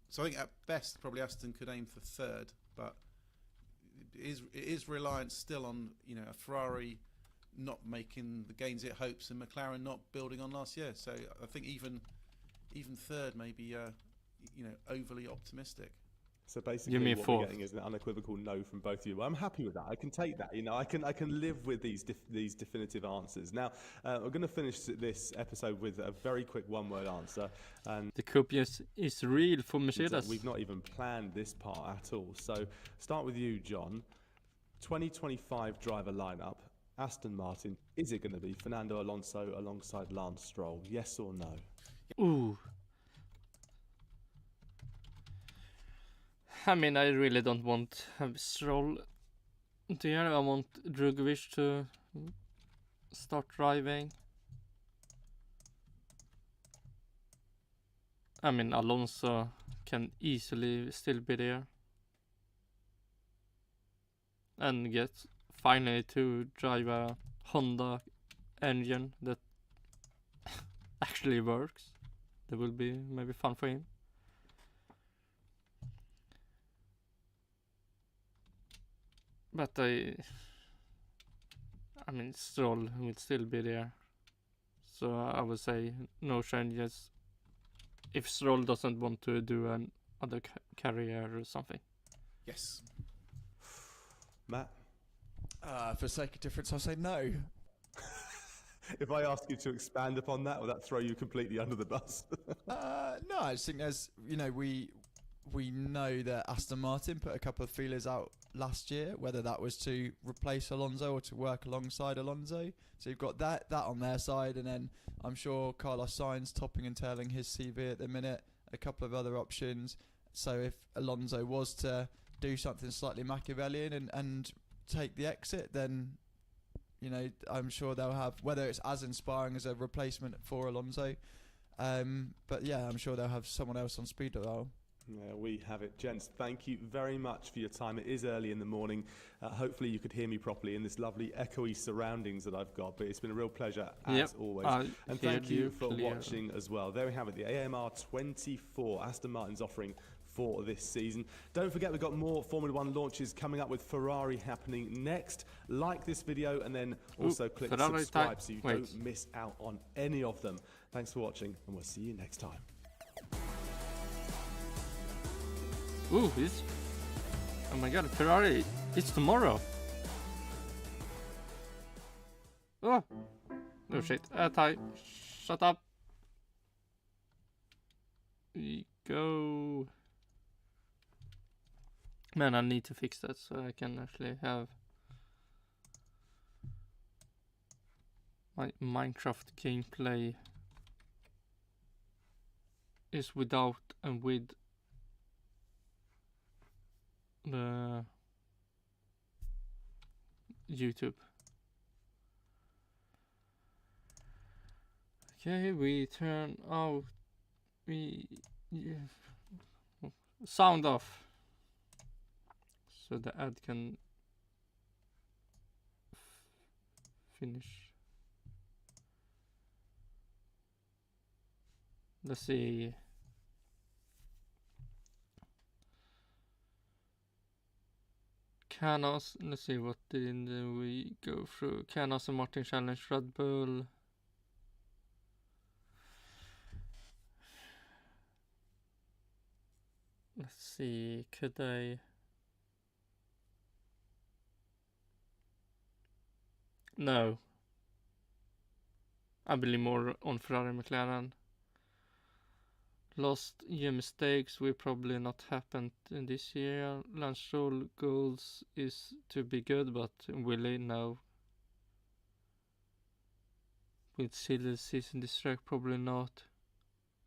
So I think at best probably Aston could aim for third, but it is reliant still on a Ferrari not making the gains it hopes and McLaren not building on last year. So I think even third may be overly optimistic. So basically, me what fourth. we're getting is an unequivocal no from both of you. Well, I'm happy with that. I can take that. I can live with these definitive answers. Now, we're going to finish this episode with a very quick one-word answer. And The Copio is real for Mercedes. we've not even planned this part at all. So start with you, John. 2025 driver lineup. Aston Martin. Is it going to be Fernando Alonso alongside Lance Stroll? Yes or no? Ooh. I mean, I really don't want have Stroll there. I want Drugovic to start driving. I mean, Alonso can easily still be there. And get finally to drive a Honda engine that actually works. That will be maybe fun for him. But I mean, Stroll will still be there. So I would say no changes. If Stroll doesn't want to do another career or something. Yes. Matt? For sake of difference, I'll say no. If I ask you to expand upon that, will that throw you completely under the bus? No, I just think there's, we know that Aston Martin put a couple of feelers out last year, whether that was to replace Alonso or to work alongside Alonso. So you've got that on their side, and then I'm sure Carlos Sainz topping and tailing his CV at the minute, a couple of other options. So if Alonso was to do something slightly Machiavellian and take the exit, then I'm sure they'll have, whether it's as inspiring as a replacement for Alonso, but yeah, I'm sure they'll have someone else on speed dial. Yeah, we have it. Gents, thank you very much for your time. It is early in the morning. Hopefully you could hear me properly in this lovely echoey surroundings that I've got, but it's been a real pleasure as always. And thank you for watching as well. There we have it, the AMR24 Aston Martin's offering for this season. Don't forget, we've got more Formula 1 launches coming up with Ferrari happening next. Like this video and then also click subscribe so you don't miss out on any of them. Thanks for watching, and we'll see you next time. Ooh, oh my god, Ferrari, it's tomorrow. Oh, no shit, Ty, shut up. We go. Man, I need to fix that so I can actually have my Minecraft gameplay is without and with the YouTube. Okay, we turn out sound off so the ad can finish. Let's see. Canos, let's see, what did we go through? Canos and Martin Challenge, Red Bull. Let's see, could I? No. I believe more on Ferrari McLaren. Last year mistakes will probably not happen in this year. Lance Stroll goals is to be good, but will he? No. With silly season this track, probably not.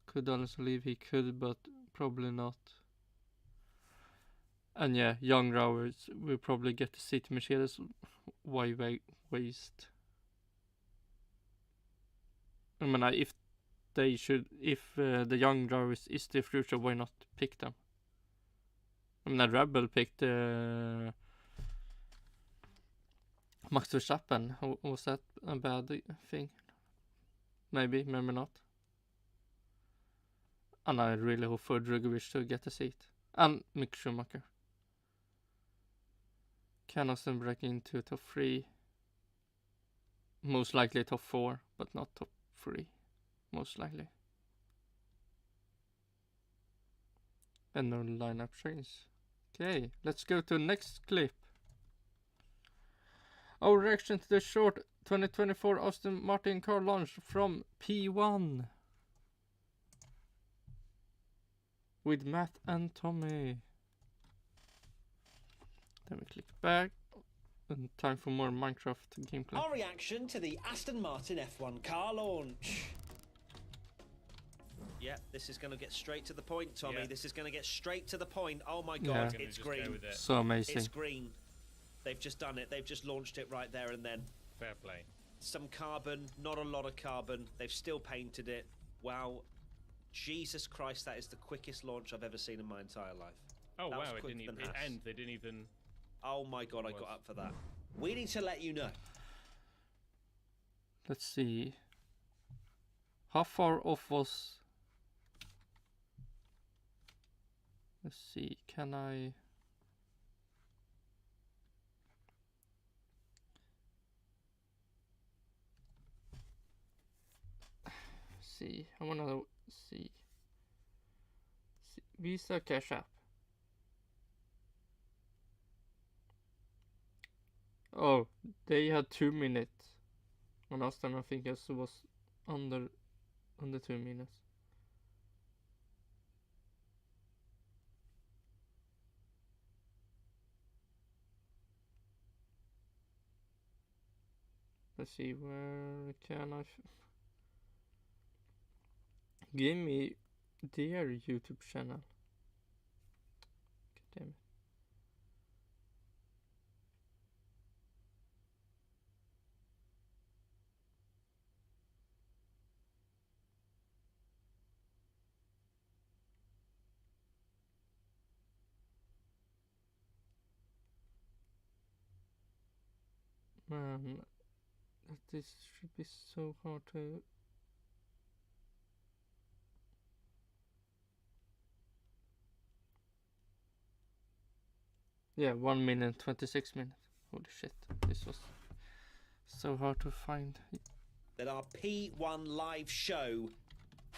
Could Alonso leave? He could, but probably not. And yeah, young drivers will probably get to see Mercedes. Why waste? I mean, if the young drivers is the future, why not pick them? I mean, Red Bull picked Max Verstappen. Was that a bad thing? Maybe not. And I really hope for Drugovich to get a seat. And Mick Schumacher. Can Aston break into top 3? Most likely top 4, but not top 3. Most likely. And no lineup change. Okay, let's go to the next clip. Our reaction to the short 2024 Aston Martin car launch from P1. With Matt and Tommy. Then we click back. And time for more Minecraft gameplay. Our reaction to the Aston Martin F1 car launch. Yeah, this is going to get straight to the point, Tommy. Yeah. This is going to get straight to the point. Oh my God, Yeah. it's green. So amazing. It's green. They've just done it. They've just launched it right there and then. Fair play. Some carbon, not a lot of carbon. They've still painted it. Wow. Jesus Christ, that is the quickest launch I've ever seen in my entire life. Oh that wow, it didn't even end. They didn't even... Oh my God, I got up for that. We need to let you know. Let's see. How far off was... Let's see, can I... see, I wanna see. Visa Cash App. Oh, they had 2 minutes. And last time I think it was under 2 minutes. Let's see, where can I... Give me their YouTube channel. God damn it. Man, this should be so hard to... Yeah, 1 minute 26 minutes. Holy shit, this was so hard to find. That our P1 live show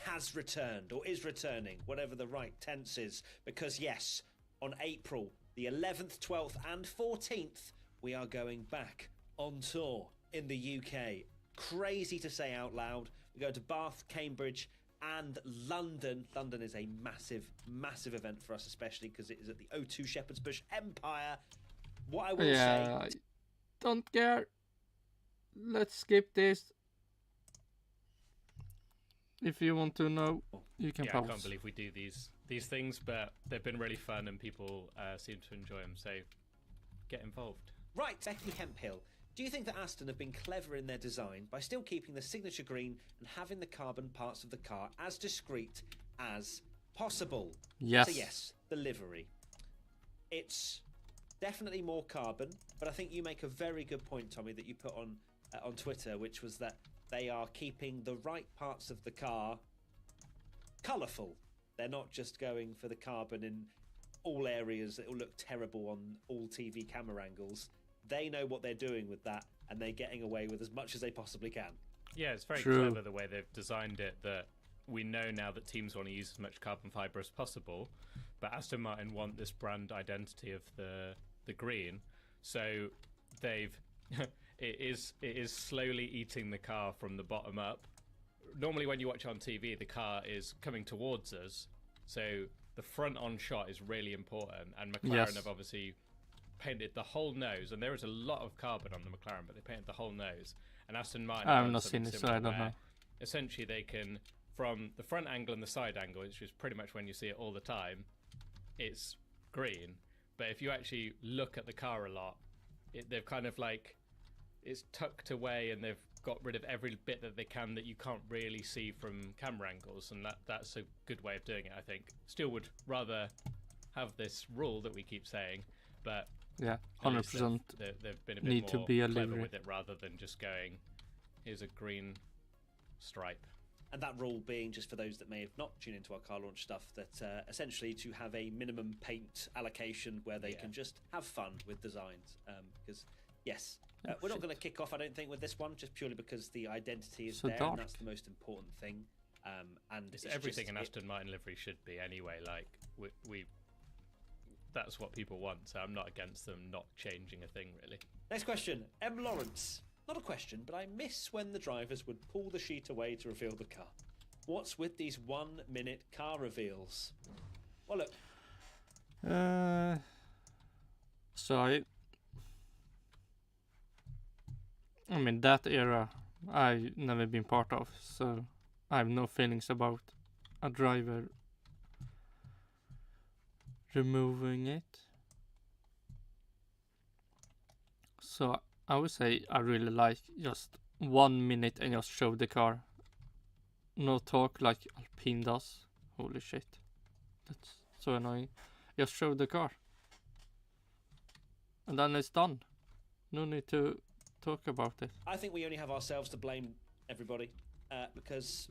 has returned, or is returning, whatever the right tense is. Because yes, on April the 11th, 12th and 14th, we are going back on tour in the UK. Crazy to say out loud. We go to Bath, Cambridge and London. London is a massive, massive event for us, especially because it is at the O2 Shepherd's Bush Empire. What I will say... I don't care. Let's skip this. If you want to know, you can pause. I can't believe we do these things, but they've been really fun and people seem to enjoy them, so get involved. Right, Becky Hemphill. Do you think that Aston have been clever in their design by still keeping the signature green and having the carbon parts of the car as discreet as possible? Yes. So yes, the livery. It's definitely more carbon, but I think you make a very good point, Tommy, that you put on Twitter, which was that they are keeping the right parts of the car colourful. They're not just going for the carbon in all areas that will look terrible on all TV camera angles. They know what they're doing with that, and they're getting away with as much as they possibly can. Yeah, it's very True. clever the way they've designed it, that we know now that teams want to use as much carbon fibre as possible, but Aston Martin want this brand identity of the green, so they've it is slowly eating the car from the bottom up. Normally when you watch on TV, the car is coming towards us, so the front on shot is really important, and McLaren have obviously painted the whole nose, and there is a lot of carbon on the McLaren, but they painted the whole nose. And Aston Martin, I've not seen it, so I don't know. Essentially, they can from the front angle and the side angle, which is pretty much when you see it all the time, it's green. But if you actually look at the car a lot, they've kind of like, it's tucked away and they've got rid of every bit that they can that you can't really see from camera angles, and that's a good way of doing it, I think. Still would rather have this rule that we keep saying, but Yeah, at least 100% they've been a bit need more to be a clever livery. with it rather than just going, here's a green stripe. And that rule being, just for those that may have not tuned into our car launch stuff, that essentially to have a minimum paint allocation where they can just have fun with designs. Because, yes, we're not going to kick off, I don't think, with this one, just purely because the identity is So there, dark. and that's the most important thing. And It's it's everything just, an Aston Martin livery should be anyway. Like we that's what people want, so I'm not against them not changing a thing, really. Next question, M. Lawrence. Not a question, but I miss when the drivers would pull the sheet away to reveal the car. What's with these 1 minute car reveals? Well, look, So I mean, that era I've never been part of, so I have no feelings about a driver removing it. So I would say I really like just 1 minute and just show the car. No talk like Alpine does. Holy shit. That's so annoying. Just show the car. And then it's done. No need to talk about it. I think we only have ourselves to blame, everybody, because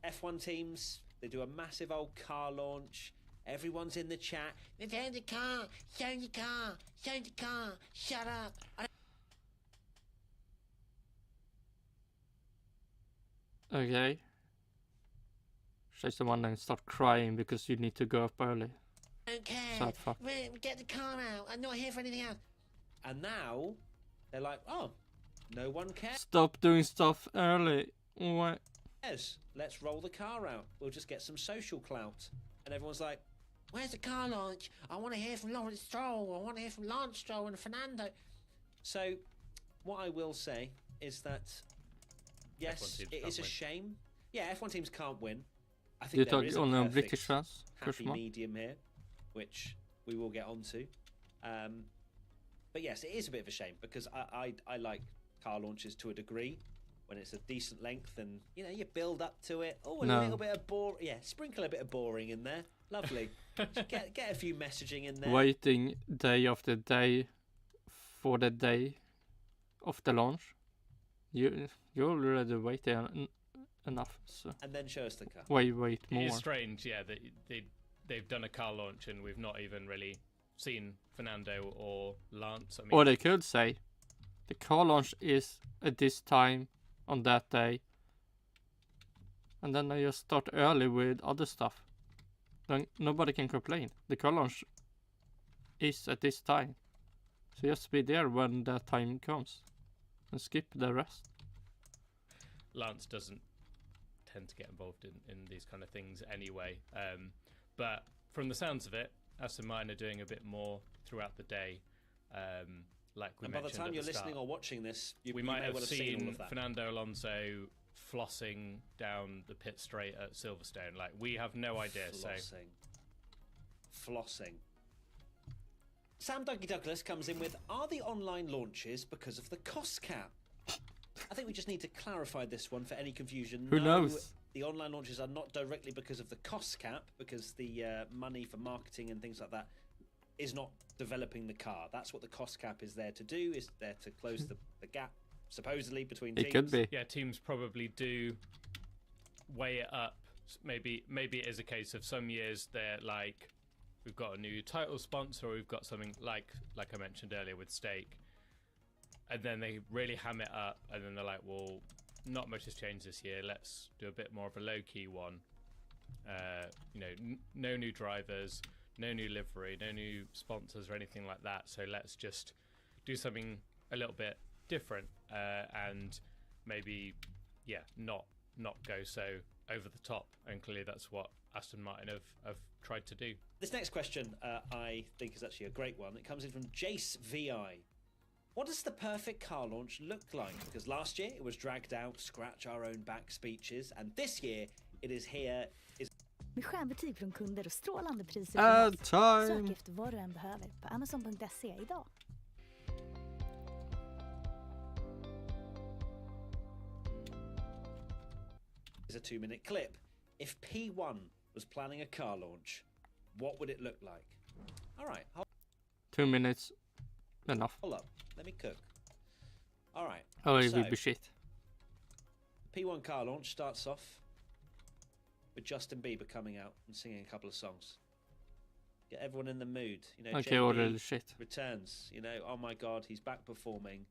F1 teams, they do a massive old car launch. Everyone's in the chat. Show the car, show the car, show the car, shut up. Okay. Chase the one and start crying because you need to go up early. Don't care. Sad fuck. Get the car out. I'm not here for anything else. And now they're like, oh, no one cares. Stop doing stuff early. Why? Let's roll the car out. We'll just get some social clout. And everyone's like, where's the car launch? I want to hear from Lawrence Stroll. I want to hear from Lance Stroll and Fernando. So, what I will say is that, yes, F1 teams it can't is a win. shame. Yeah, F1 teams can't win. I You think there talk is a only on perfect British fans? happy Kushma? medium here, which we will get onto. But yes, it is a bit of a shame because I like car launches to a degree when it's a decent length and you know you build up to it. Oh, a No. little bit of sprinkle a bit of boring in there. Lovely. Just get a few messaging in there. Waiting day after day for the day of the launch. You already waited enough. So And then show us the car. wait It more. is strange, yeah, that they've done a car launch and we've not even really seen Fernando or Lance. I mean, Or they could say the car launch is at this time on that day, and then they just start early with other stuff. Then nobody can complain. The car launch is at this time, so just be there when that time comes, and skip the rest. Lance doesn't tend to get involved in these kind of things anyway. But from the sounds of it, Aston Martin are doing a bit more throughout the day. Like we And by the mentioned time at you're the start. listening or watching this, you We may might have well have seen all seen of that. Fernando Alonso flossing down the pit straight at Silverstone. Like, we have no idea. So Flossing. Sam Dougie Douglas comes in with, are the online launches because of the cost cap? I think we just need to clarify this one for any confusion. Who No, knows? The online launches are not directly because of the cost cap, because the money for marketing and things like that is not developing the car. That's what the cost cap is there to do, is there to close the gap, supposedly, between teams. It could be. yeah, teams probably do weigh it up. Maybe it is a case of some years they're like, we've got a new title sponsor, or we've got something like I mentioned earlier with Stake, and then they really ham it up, and then they're like, well, not much has changed this year, let's do a bit more of a low-key one. No new drivers, no new livery, no new sponsors or anything like that, so let's just do something a little bit different, and maybe not go so over the top. And clearly that's what Aston Martin have tried to do. This next question I think is actually a great one. It comes in from Jace VI. What does the perfect car launch look like? Because last year it was dragged out, scratch our own back speeches, and this year it is here. Med stjärnbetyg från kunder och strålande priser på helst. Sök efter vad du än behöver på amazon.se idag. Is a 2-minute clip. If P1 was planning a car launch, what would it look like? All right. 2 minutes. Enough. Hold up. Let me cook. All right. Oh, it so, will be shit. P1 car launch starts off with Justin Bieber coming out and singing a couple of songs. Get everyone in the mood. You know, Okay, JB already shit. returns. You know, oh my God, he's back performing.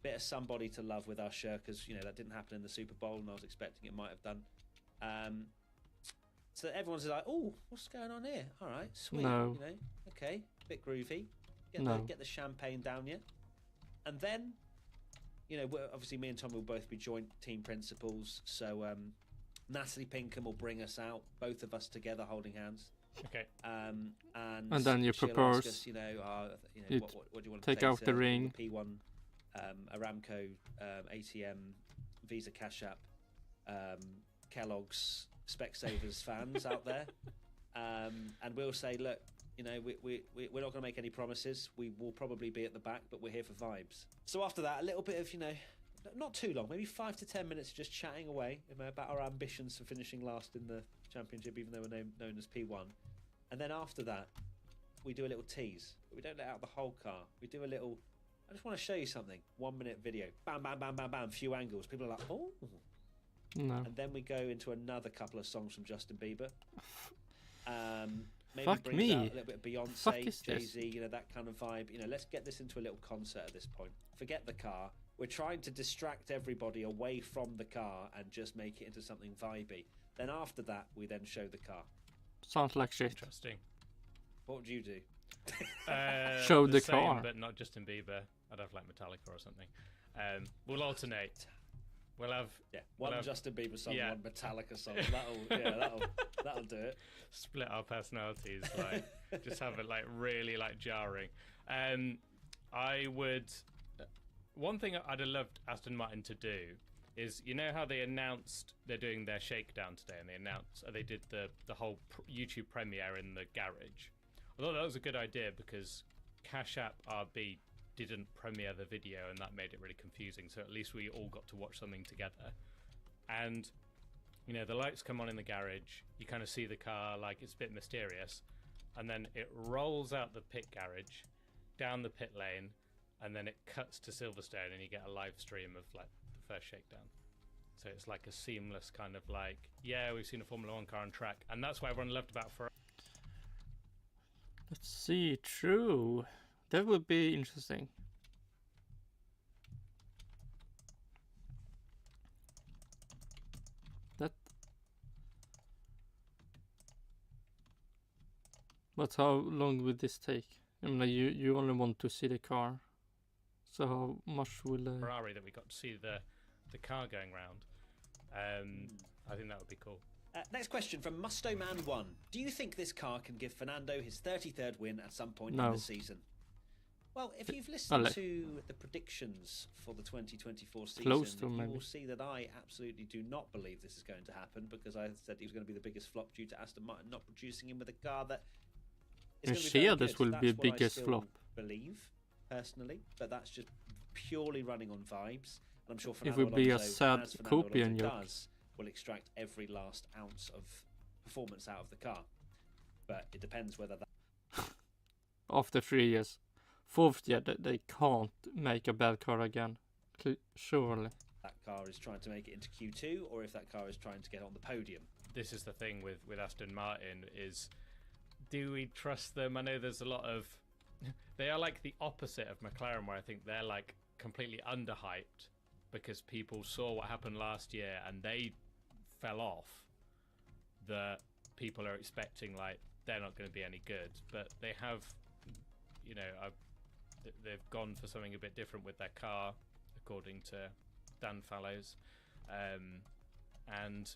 Bit of Somebody to Love with Usher, because, you know, that didn't happen in the Super Bowl, and I was expecting it might have done. So everyone's like, oh, what's going on here? All right, sweet. No. You know, okay, bit groovy. Get the champagne down you. And then, you know, obviously me and Tom will both be joint team principals, so Natalie Pinkham will bring us out, both of us together holding hands. Okay. And then you she'll propose. ask us, you know, you what do you want take to out the ring. The P1, Aramco, ATM, Visa Cash App, Kellogg's, Specsavers fans out there, and we'll say, look, you know, we're not going to make any promises. We will probably be at the back, but we're here for vibes. So after that, a little bit of, you know, not too long, maybe 5 to 10 minutes, just chatting away, you know, about our ambitions for finishing last in the championship, even though we're known as P1. And then after that, we do a little tease, but we don't let out the whole car. We do a little, I just want to show you something. 1 minute video, bam, bam, bam, bam, bam, few angles. People are like, oh. No. And then we go into another couple of songs from Justin Bieber. Maybe Fuck brings me. out a little bit of Beyonce, Fuck is this? Jay-Z, you know, that kind of vibe. You know, let's get this into a little concert at this point. Forget the car. We're trying to distract everybody away from the car and just make it into something vibey. Then after that, we then show the car. Sounds like shit. Interesting. What would you do? Show the same, car. but not Justin Bieber. I'd have like Metallica or something. We'll alternate. We'll have one we'll have, Justin Bieber song, yeah. one Metallica song. That'll do it. Split our personalities, like just have it like really like jarring. I would. One thing I'd have loved Aston Martin to do is, you know how they announced they're doing their shakedown today, and they did the whole YouTube premiere in the garage. I thought that was a good idea because Cash App RB didn't premiere the video, and that made it really confusing. So at least we all got to watch something together. And you know, the lights come on in the garage. You kind of see the car, like it's a bit mysterious, and then it rolls out the pit garage, down the pit lane, and then it cuts to Silverstone, and you get a live stream of like the first shakedown. So it's like a seamless kind of like, yeah, we've seen a Formula 1 car on track, and that's what everyone loved about Ferrari. Let's see. True. That would be interesting. That. But how long would this take? I mean, you only want to see the car. So how much will Ferrari that we got to see the car going round. I think that would be cool. Next question from Mustoman1. Do you think this car can give Fernando his 33rd win at some point in No. the season? Well, if you've listened to the predictions for the 2024 Close to season, you maybe. will see that I absolutely do not believe this is going to happen, because I said he was going to be the biggest flop due to Aston Martin not producing him with a car that is And going to be very this good. will be That's what I biggest still flop. believe, personally, but that's just purely running on vibes. And I'm sure It Fernando will be a Alonso, sad as Fernando Alonso copian joke. does, will extract every last ounce of performance out of the car. But it depends whether that After 3 years. 4th year, they can't make a bad car again. Surely. car is trying to make it into Q2, or if that car is trying to get on the podium. This is the thing with Aston Martin is, do we trust them? I know there's a lot of, they are like the opposite of McLaren, where I think they're like completely underhyped because people saw what happened last year and they fell off. That people are expecting like they're not going to be any good, but they have, you know, they've gone for something a bit different with their car, according to Dan Fallows, and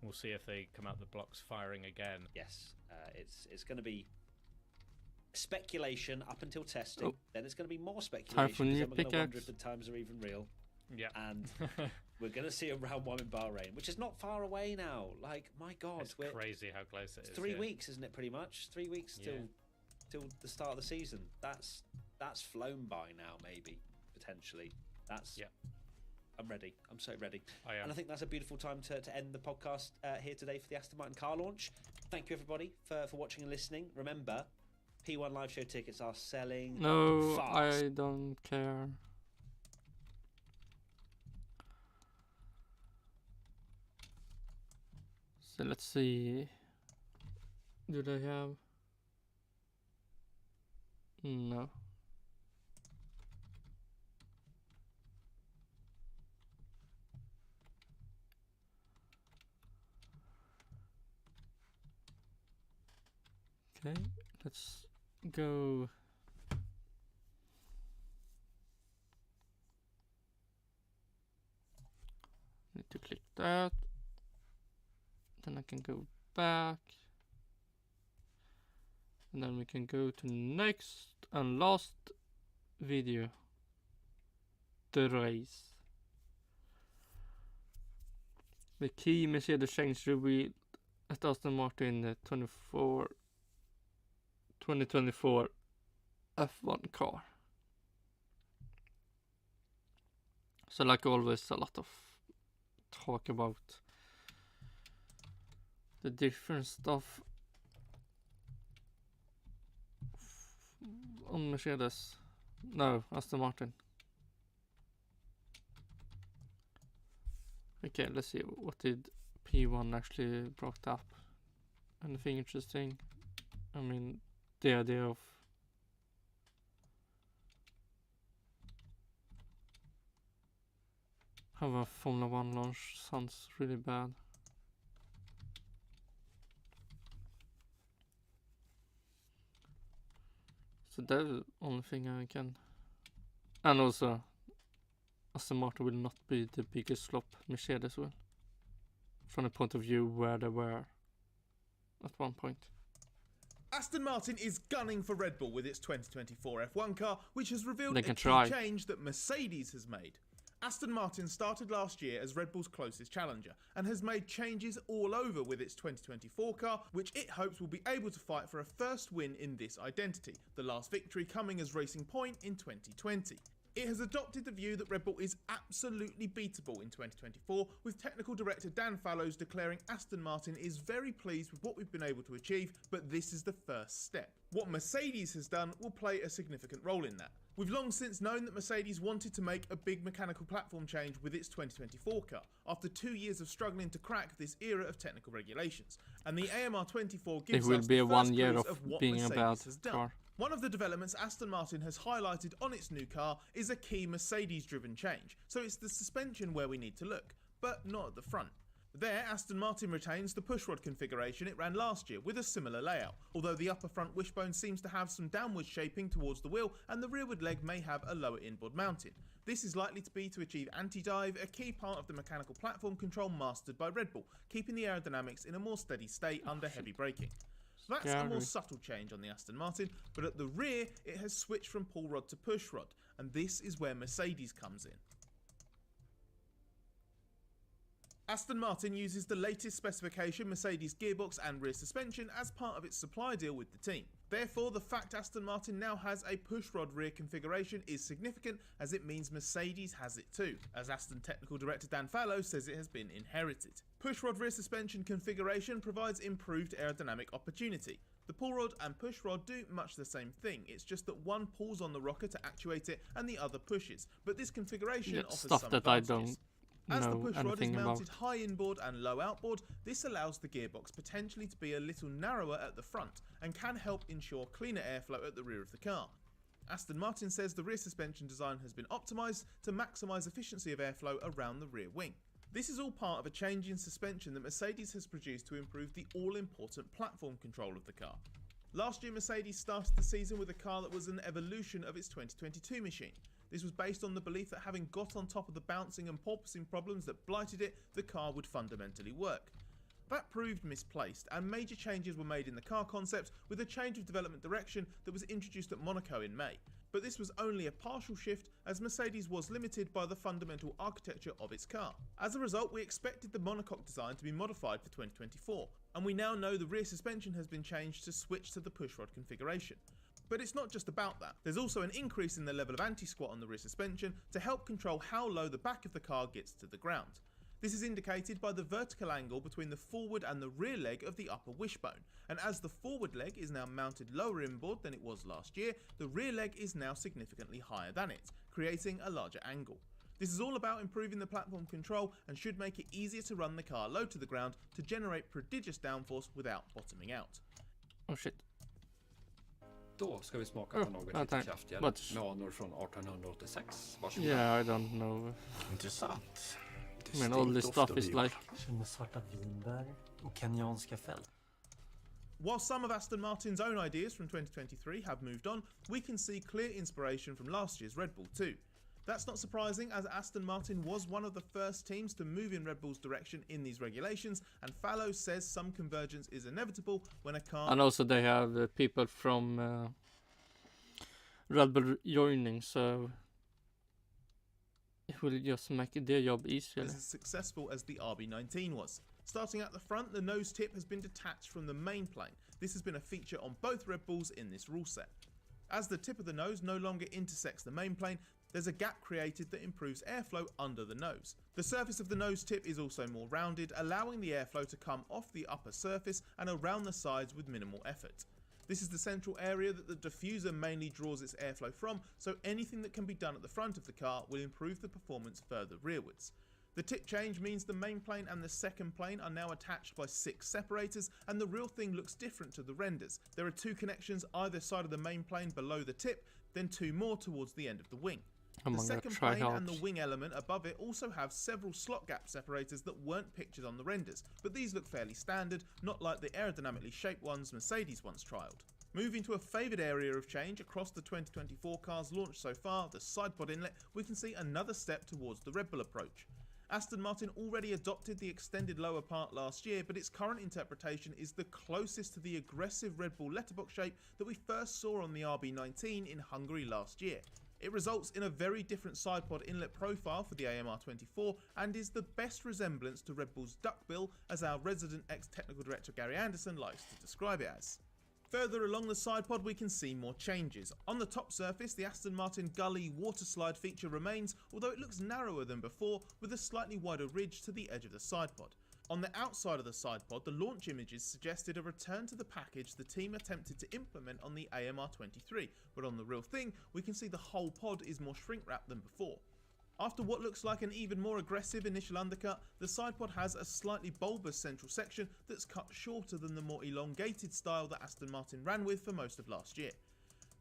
we'll see if they come out the blocks firing again. Yes, it's going to be speculation up until testing. Oh. Then it's going to be more Time speculation. for new Then we're going to wonder if pickaxe. the times are even real. Yeah. And we're going to see a round 1 in Bahrain, which is not far away now. Like, my God. It's crazy how close it is. It's 3 yeah. weeks, isn't it, pretty much? 3 weeks till the start of the season. That's flown by now, maybe, potentially. I'm ready. I'm so ready. I am. And I think that's a beautiful time to end the podcast here today for the Aston Martin car launch. Thank you, everybody, for watching and listening. Remember, P1 live show tickets are selling No, fast. I don't care. So let's see. Do they have? No. Okay, let's go. Need to click that. Then I can go back. And then we can go to next and last video. The race. The key Mercedes change revealed at Aston Martin 2024 F1 car. So like always, a lot of talk about the different stuff on Mercedes. No, Aston Martin. Okay, let's see, what did P1 actually brought up? Anything interesting? I mean, the idea of have a Formula 1 launch sounds really bad. So that's the only thing I can. And also, Aston Martin will not be the biggest flop Mercedes will. From the point of view where they were at one point. Aston Martin is gunning for Red Bull with its 2024 F1 car, which has revealed They a can key try. change that Mercedes has made. Aston Martin started last year as Red Bull's closest challenger and has made changes all over with its 2024 car, which it hopes will be able to fight for a first win in this identity, the last victory coming as Racing Point in 2020. It has adopted the view that Red Bull is absolutely beatable in 2024, with technical director Dan Fallows declaring Aston Martin is very pleased with what we've been able to achieve, but this is the first step. What Mercedes has done will play a significant role in that. We've long since known that Mercedes wanted to make a big mechanical platform change with its 2024 car, after 2 years of struggling to crack this era of technical regulations, and the AMR24 It gives will us be the a first 1 year clues of what being a Mercedes bad has done. car. One of the developments Aston Martin has highlighted on its new car is a key Mercedes-driven change, so it's the suspension where we need to look, but not at the front. There, Aston Martin retains the pushrod configuration it ran last year with a similar layout, although the upper front wishbone seems to have some downward shaping towards the wheel and the rearward leg may have a lower inboard mounting. This is likely to be to achieve anti-dive, a key part of the mechanical platform control mastered by Red Bull, keeping the aerodynamics in a more steady state under heavy braking. That's a more subtle change on the Aston Martin, but at the rear it has switched from pull rod to push rod, and this is where Mercedes comes in. Aston Martin uses the latest specification Mercedes gearbox and rear suspension as part of its supply deal with the team. Therefore, the fact Aston Martin now has a pushrod rear configuration is significant, as it means Mercedes has it too, as Aston technical director Dan Fallows says it has been inherited. Pushrod rear suspension configuration provides improved aerodynamic opportunity. The pull rod and push rod do much the same thing, it's just that one pulls on the rocker to actuate it and the other pushes, but this configuration offers Stuff some that I advantages. don't As the know push rod is anything mounted about. high inboard and low outboard, this allows the gearbox potentially to be a little narrower at the front and can help ensure cleaner airflow at the rear of the car. Aston Martin says the rear suspension design has been optimised to maximise efficiency of airflow around the rear wing. This is all part of a change in suspension that Mercedes has produced to improve the all-important platform control of the car. Last year, Mercedes started the season with a car that was an evolution of its 2022 machine. This was based on the belief that having got on top of the bouncing and porpoising problems that blighted it, the car would fundamentally work. That proved misplaced, and major changes were made in the car concept with a change of development direction that was introduced at Monaco in May. But this was only a partial shift, as Mercedes was limited by the fundamental architecture of its car. As a result, we expected the monocoque design to be modified for 2024, and we now know the rear suspension has been changed to switch to the pushrod configuration. But it's not just about that. There's also an increase in the level of anti-squat on the rear suspension to help control how low the back of the car gets to the ground. This is indicated by the vertical angle between the forward and the rear leg of the upper wishbone, and as the forward leg is now mounted lower inboard than it was last year, the rear leg is now significantly higher than it, creating a larger angle. This is all about improving the platform control and should make it easier to run the car low to the ground to generate prodigious downforce without bottoming out. Oh shit. Då ska vi smaka på något lite kraftigare med anor från 1886. Varsågod. Yeah, I don't know. Intressant. I mean, all this stuff is like... Känner svarta vinbär och kenyanska fält. While some of Aston Martin's own ideas from 2023 have moved on, we can see clear inspiration from last year's Red Bull too. That's not surprising, as Aston Martin was one of the first teams to move in Red Bull's direction in these regulations, and Fallow says some convergence is inevitable when a car... And also they have people from Red Bull joining, so it will just make their job easier. ...as successful as the RB19 was. Starting at the front, the nose tip has been detached from the main plane. This has been a feature on both Red Bulls in this rule set. As the tip of the nose no longer intersects the main plane, there's a gap created that improves airflow under the nose. The surface of the nose tip is also more rounded, allowing the airflow to come off the upper surface and around the sides with minimal effort. This is the central area that the diffuser mainly draws its airflow from, so anything that can be done at the front of the car will improve the performance further rearwards. The tip change means the main plane and the second plane are now attached by 6 separators, and the real thing looks different to the renders. There are 2 connections either side of the main plane below the tip, then 2 more towards the end of the wing. The second plane and the wing element above it also have several slot gap separators that weren't pictured on the renders, but these look fairly standard, not like the aerodynamically shaped ones Mercedes once trialled. Moving to a favoured area of change across the 2024 cars launched so far, the sidepod inlet, we can see another step towards the Red Bull approach. Aston Martin already adopted the extended lower part last year, but its current interpretation is the closest to the aggressive Red Bull letterbox shape that we first saw on the RB19 in Hungary last year. It results in a very different sidepod inlet profile for the AMR24 and is the best resemblance to Red Bull's duckbill, as our resident ex-technical director Gary Anderson likes to describe it as. Further along the sidepod we can see more changes. On the top surface, the Aston Martin gully water slide feature remains, although it looks narrower than before with a slightly wider ridge to the edge of the sidepod. On the outside of the sidepod, the launch images suggested a return to the package the team attempted to implement on the AMR23, but on the real thing, we can see the whole pod is more shrink-wrapped than before. After what looks like an even more aggressive initial undercut, the sidepod has a slightly bulbous central section that's cut shorter than the more elongated style that Aston Martin ran with for most of last year.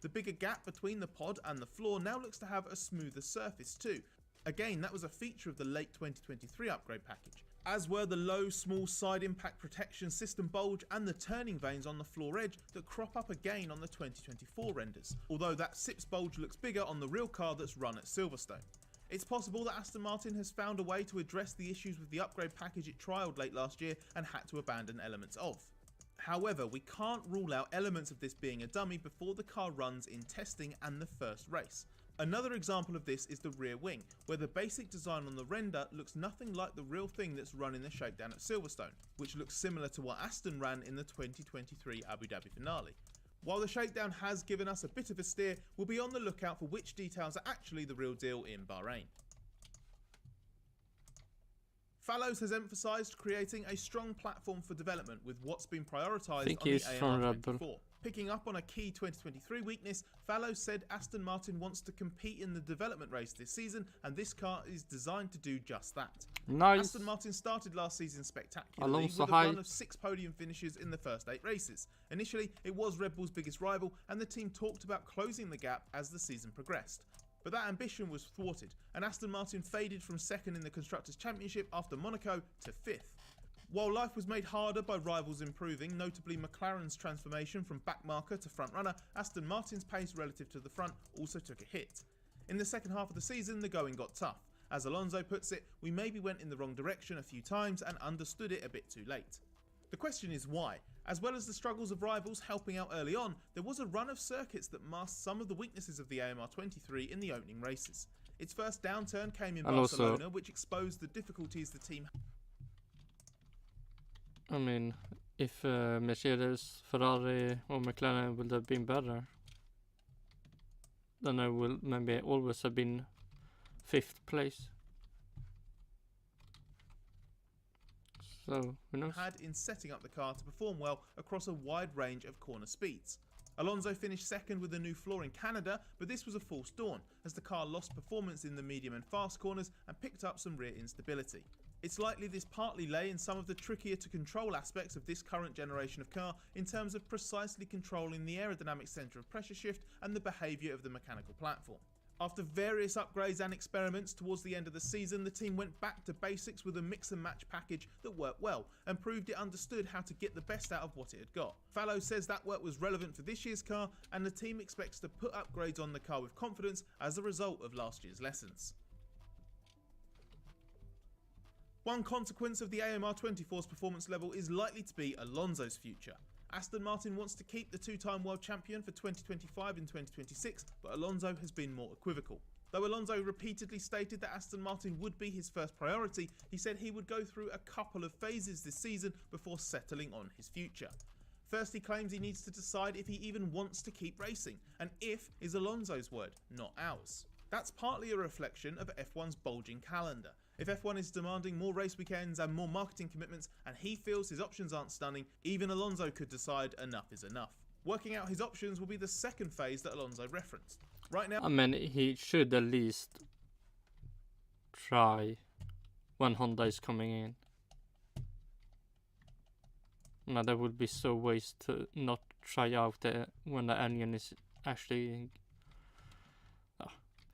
The bigger gap between the pod and the floor now looks to have a smoother surface too. Again, that was a feature of the late 2023 upgrade package, as were the low, small side impact protection system bulge and the turning vanes on the floor edge that crop up again on the 2024 renders, although that SIPS bulge looks bigger on the real car that's run at Silverstone. It's possible that Aston Martin has found a way to address the issues with the upgrade package it trialled late last year and had to abandon elements of. However, we can't rule out elements of this being a dummy before the car runs in testing and the first race. Another example of this is the rear wing, where the basic design on the render looks nothing like the real thing that's run in the shakedown at Silverstone, which looks similar to what Aston ran in the 2023 Abu Dhabi finale. While the shakedown has given us a bit of a steer, we'll be on the lookout for which details are actually the real deal in Bahrain. Fallows has emphasised creating a strong platform for development with what's been prioritised on the AMR24. Picking up on a key 2023 weakness, Fallows said Aston Martin wants to compete in the development race this season, and this car is designed to do just that. Nice. Aston Martin started last season spectacularly Alonso with a run of 6 podium finishes in the first 8 races. Initially, it was Red Bull's biggest rival, and the team talked about closing the gap as the season progressed. But that ambition was thwarted, and Aston Martin faded from 2nd in the Constructors' Championship after Monaco to 5th. While life was made harder by rivals improving, notably McLaren's transformation from backmarker to frontrunner, Aston Martin's pace relative to the front also took a hit. In the second half of the season, the going got tough. As Alonso puts it, we maybe went in the wrong direction a few times and understood it a bit too late. The question is why? As well as the struggles of rivals helping out early on, there was a run of circuits that masked some of the weaknesses of the AMR23 in the opening races. Its first downturn came in Barcelona, which exposed the difficulties the team. I mean, if Mercedes, Ferrari or McLaren would have been better, then I will maybe always have been 5th place. So, who knows? Had in setting up the car to perform well across a wide range of corner speeds. Alonso finished second with a new floor in Canada, but this was a false dawn as the car lost performance in the medium and fast corners and picked up some rear instability. It's likely this partly lay in some of the trickier to control aspects of this current generation of car in terms of precisely controlling the aerodynamic centre of pressure shift and the behaviour of the mechanical platform. After various upgrades and experiments towards the end of the season, the team went back to basics with a mix and match package that worked well and proved it understood how to get the best out of what it had got. Fallow says that work was relevant for this year's car, and the team expects to put upgrades on the car with confidence as a result of last year's lessons. One consequence of the AMR24's performance level is likely to be Alonso's future. Aston Martin wants to keep the two-time world champion for 2025 and 2026, but Alonso has been more equivocal. Though Alonso repeatedly stated that Aston Martin would be his first priority, he said he would go through a couple of phases this season before settling on his future. First, he claims he needs to decide if he even wants to keep racing, and if is Alonso's word, not ours. That's partly a reflection of F1's bulging calendar. If F1 is demanding more race weekends and more marketing commitments, and he feels his options aren't stunning, even Alonso could decide enough is enough. Working out his options will be the second phase that Alonso referenced. Right now, I mean, he should at least try when Honda is coming in. No, that would be so waste to not try out when the engine is actually...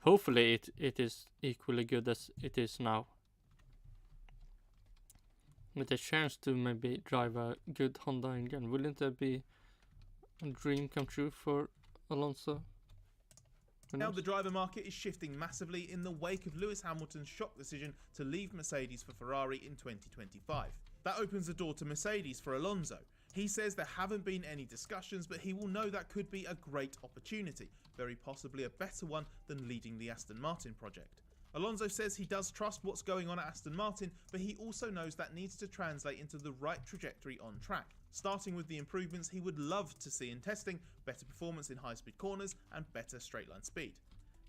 hopefully it is equally good as it is now. With a chance to maybe drive a good Honda engine, wouldn't that be a dream come true for Alonso? now the driver market is shifting massively in the wake of Lewis Hamilton's shock decision to leave Mercedes for Ferrari in 2025. That opens the door to Mercedes for Alonso. He says there haven't been any discussions, but he will know that could be a great opportunity, very possibly a better one than leading the Aston Martin project. Alonso says he does trust what's going on at Aston Martin, but he also knows that needs to translate into the right trajectory on track, starting with the improvements he would love to see in testing, better performance in high-speed corners and better straight-line speed.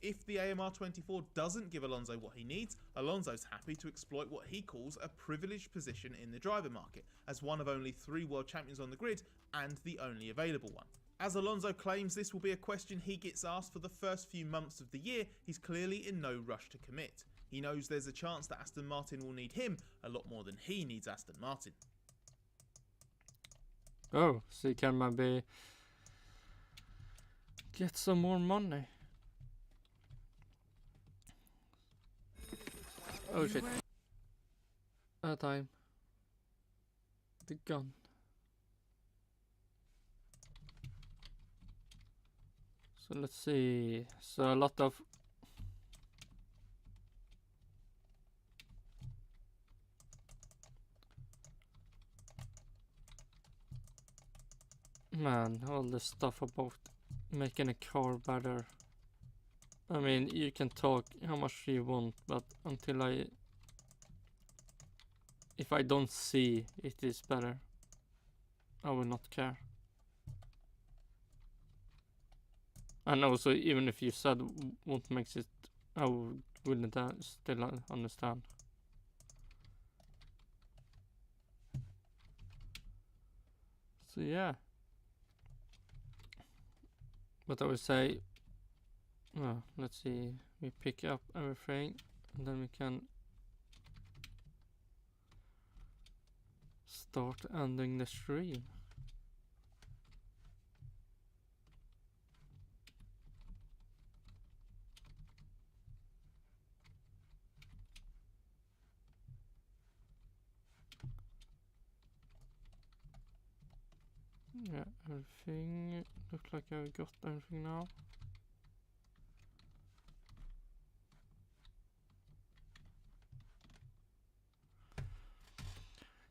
If the AMR24 doesn't give Alonso what he needs, Alonso's happy to exploit what he calls a privileged position in the driver market, as one of only 3 world champions on the grid and the only available one. As Alonso claims this will be a question he gets asked for the first few months of the year, he's clearly in no rush to commit. He knows there's a chance that Aston Martin will need him a lot more than he needs Aston Martin. Oh, so he can maybe get some more money. Oh shit. Time. The gun. So let's see. So a lot of all this stuff about making a car better. I mean, you can talk how much you want, but if I don't see it is better, I will not care. And also, even if you said what makes it, I wouldn't still understand. So yeah. But I would say, well, let's see, we pick up everything and then we can start ending the stream. Yeah, everything looks like I've got everything now.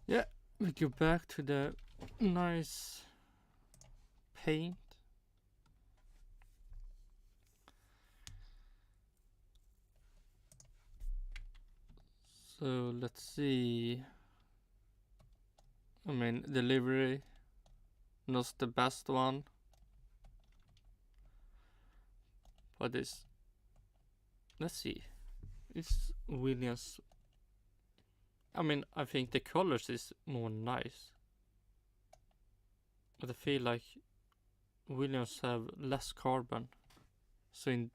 Yeah, we go back to the nice paint. So let's see. I mean, the livery, not the best one, but it's, let's see, it's Williams. I mean, I think the colors is more nice, but I feel like Williams have less carbon, so in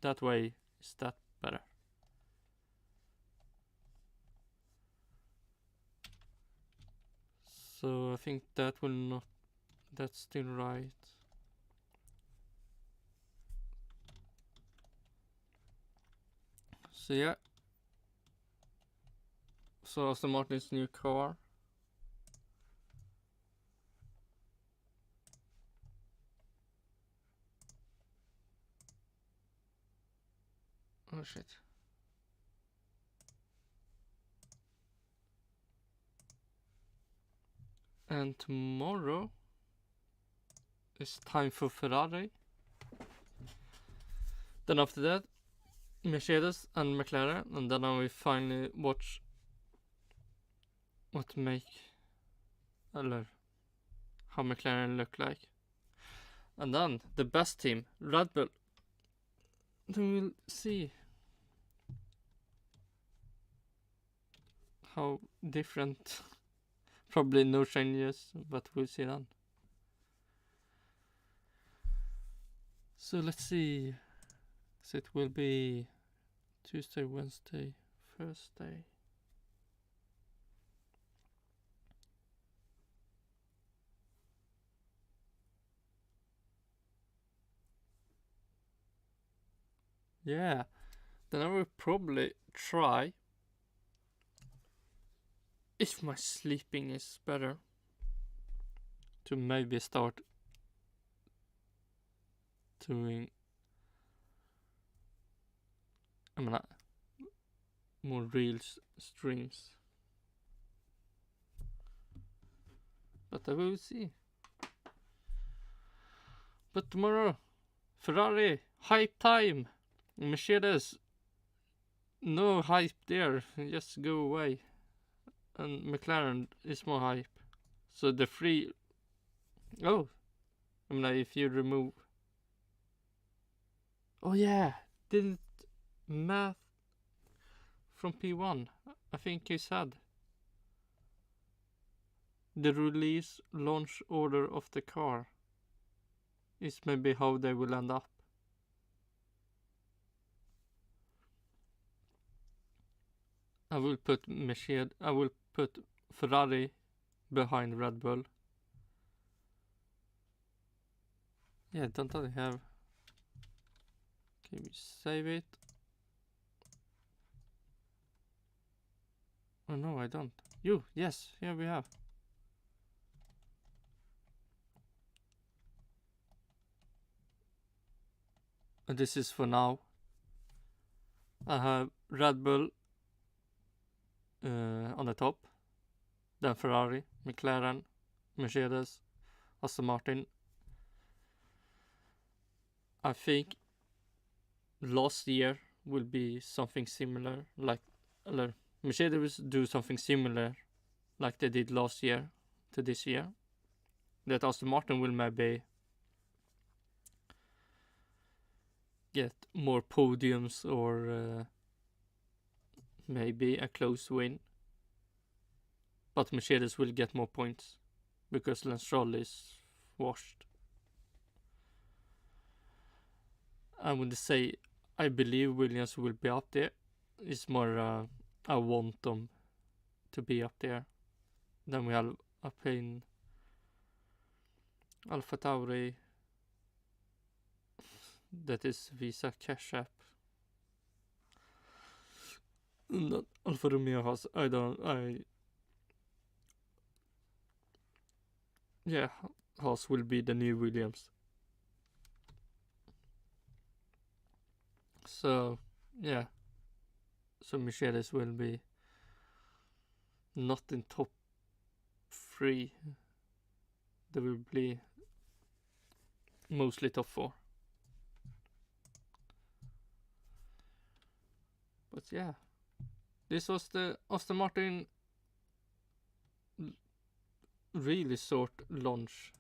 that way, is that better? So I think that will not, that's still right. So yeah. So Aston Martin's new car. Oh shit. And tomorrow is time for Ferrari. Then after that, Mercedes and McLaren, and then I will finally watch what make, or how McLaren look like. And then the best team, Red Bull. Then we'll see how different. Probably no changes, but we'll see then. So let's see. So it will be Tuesday, Wednesday, Thursday. Yeah, then I will probably try, if my sleeping is better, to maybe start doing, I mean, more real streams. But I will see. But tomorrow, Ferrari, hype time. Mercedes, no hype there, just go away. And McLaren is more hype. So the free, oh, I mean, if you remove, oh yeah, didn't Matt from P1, I think he said the release launch order of the car is maybe how they will end up. I will put Ferrari behind Red Bull. Yeah, don't I have? Can we save it? Oh no, I don't. Yes, here we have. And this is for now. I have Red Bull on the top, then Ferrari, McLaren, Mercedes, Aston Martin. I think last year will be something similar, like Mercedes do something similar like they did last year to this year. That Aston Martin will maybe get more podiums or maybe a close win. But Mercedes will get more points because Lance Stroll is washed. I would say I believe Williams will be up there. It's more I want them to be up there. Then we have up in Alpha Tauri. That is Visa Cash App. Not Alfa Romeo has. Yeah, Haas will be the new Williams. So, yeah. So Mercedes will be not in top 3. Det will bli mostly top 4. But yeah, this was the Aston Martin really short launch.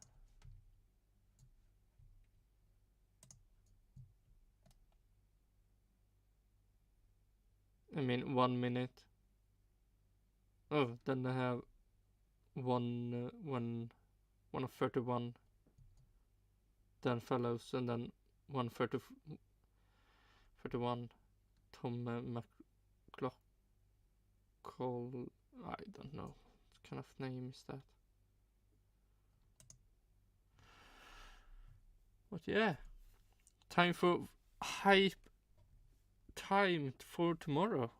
I mean 1 minute. Oh, then they have one of 31. Then Fellows, and then 31. Tom McLaughlin. I don't know what kind of name is that. But yeah, time for hype. Time for tomorrow.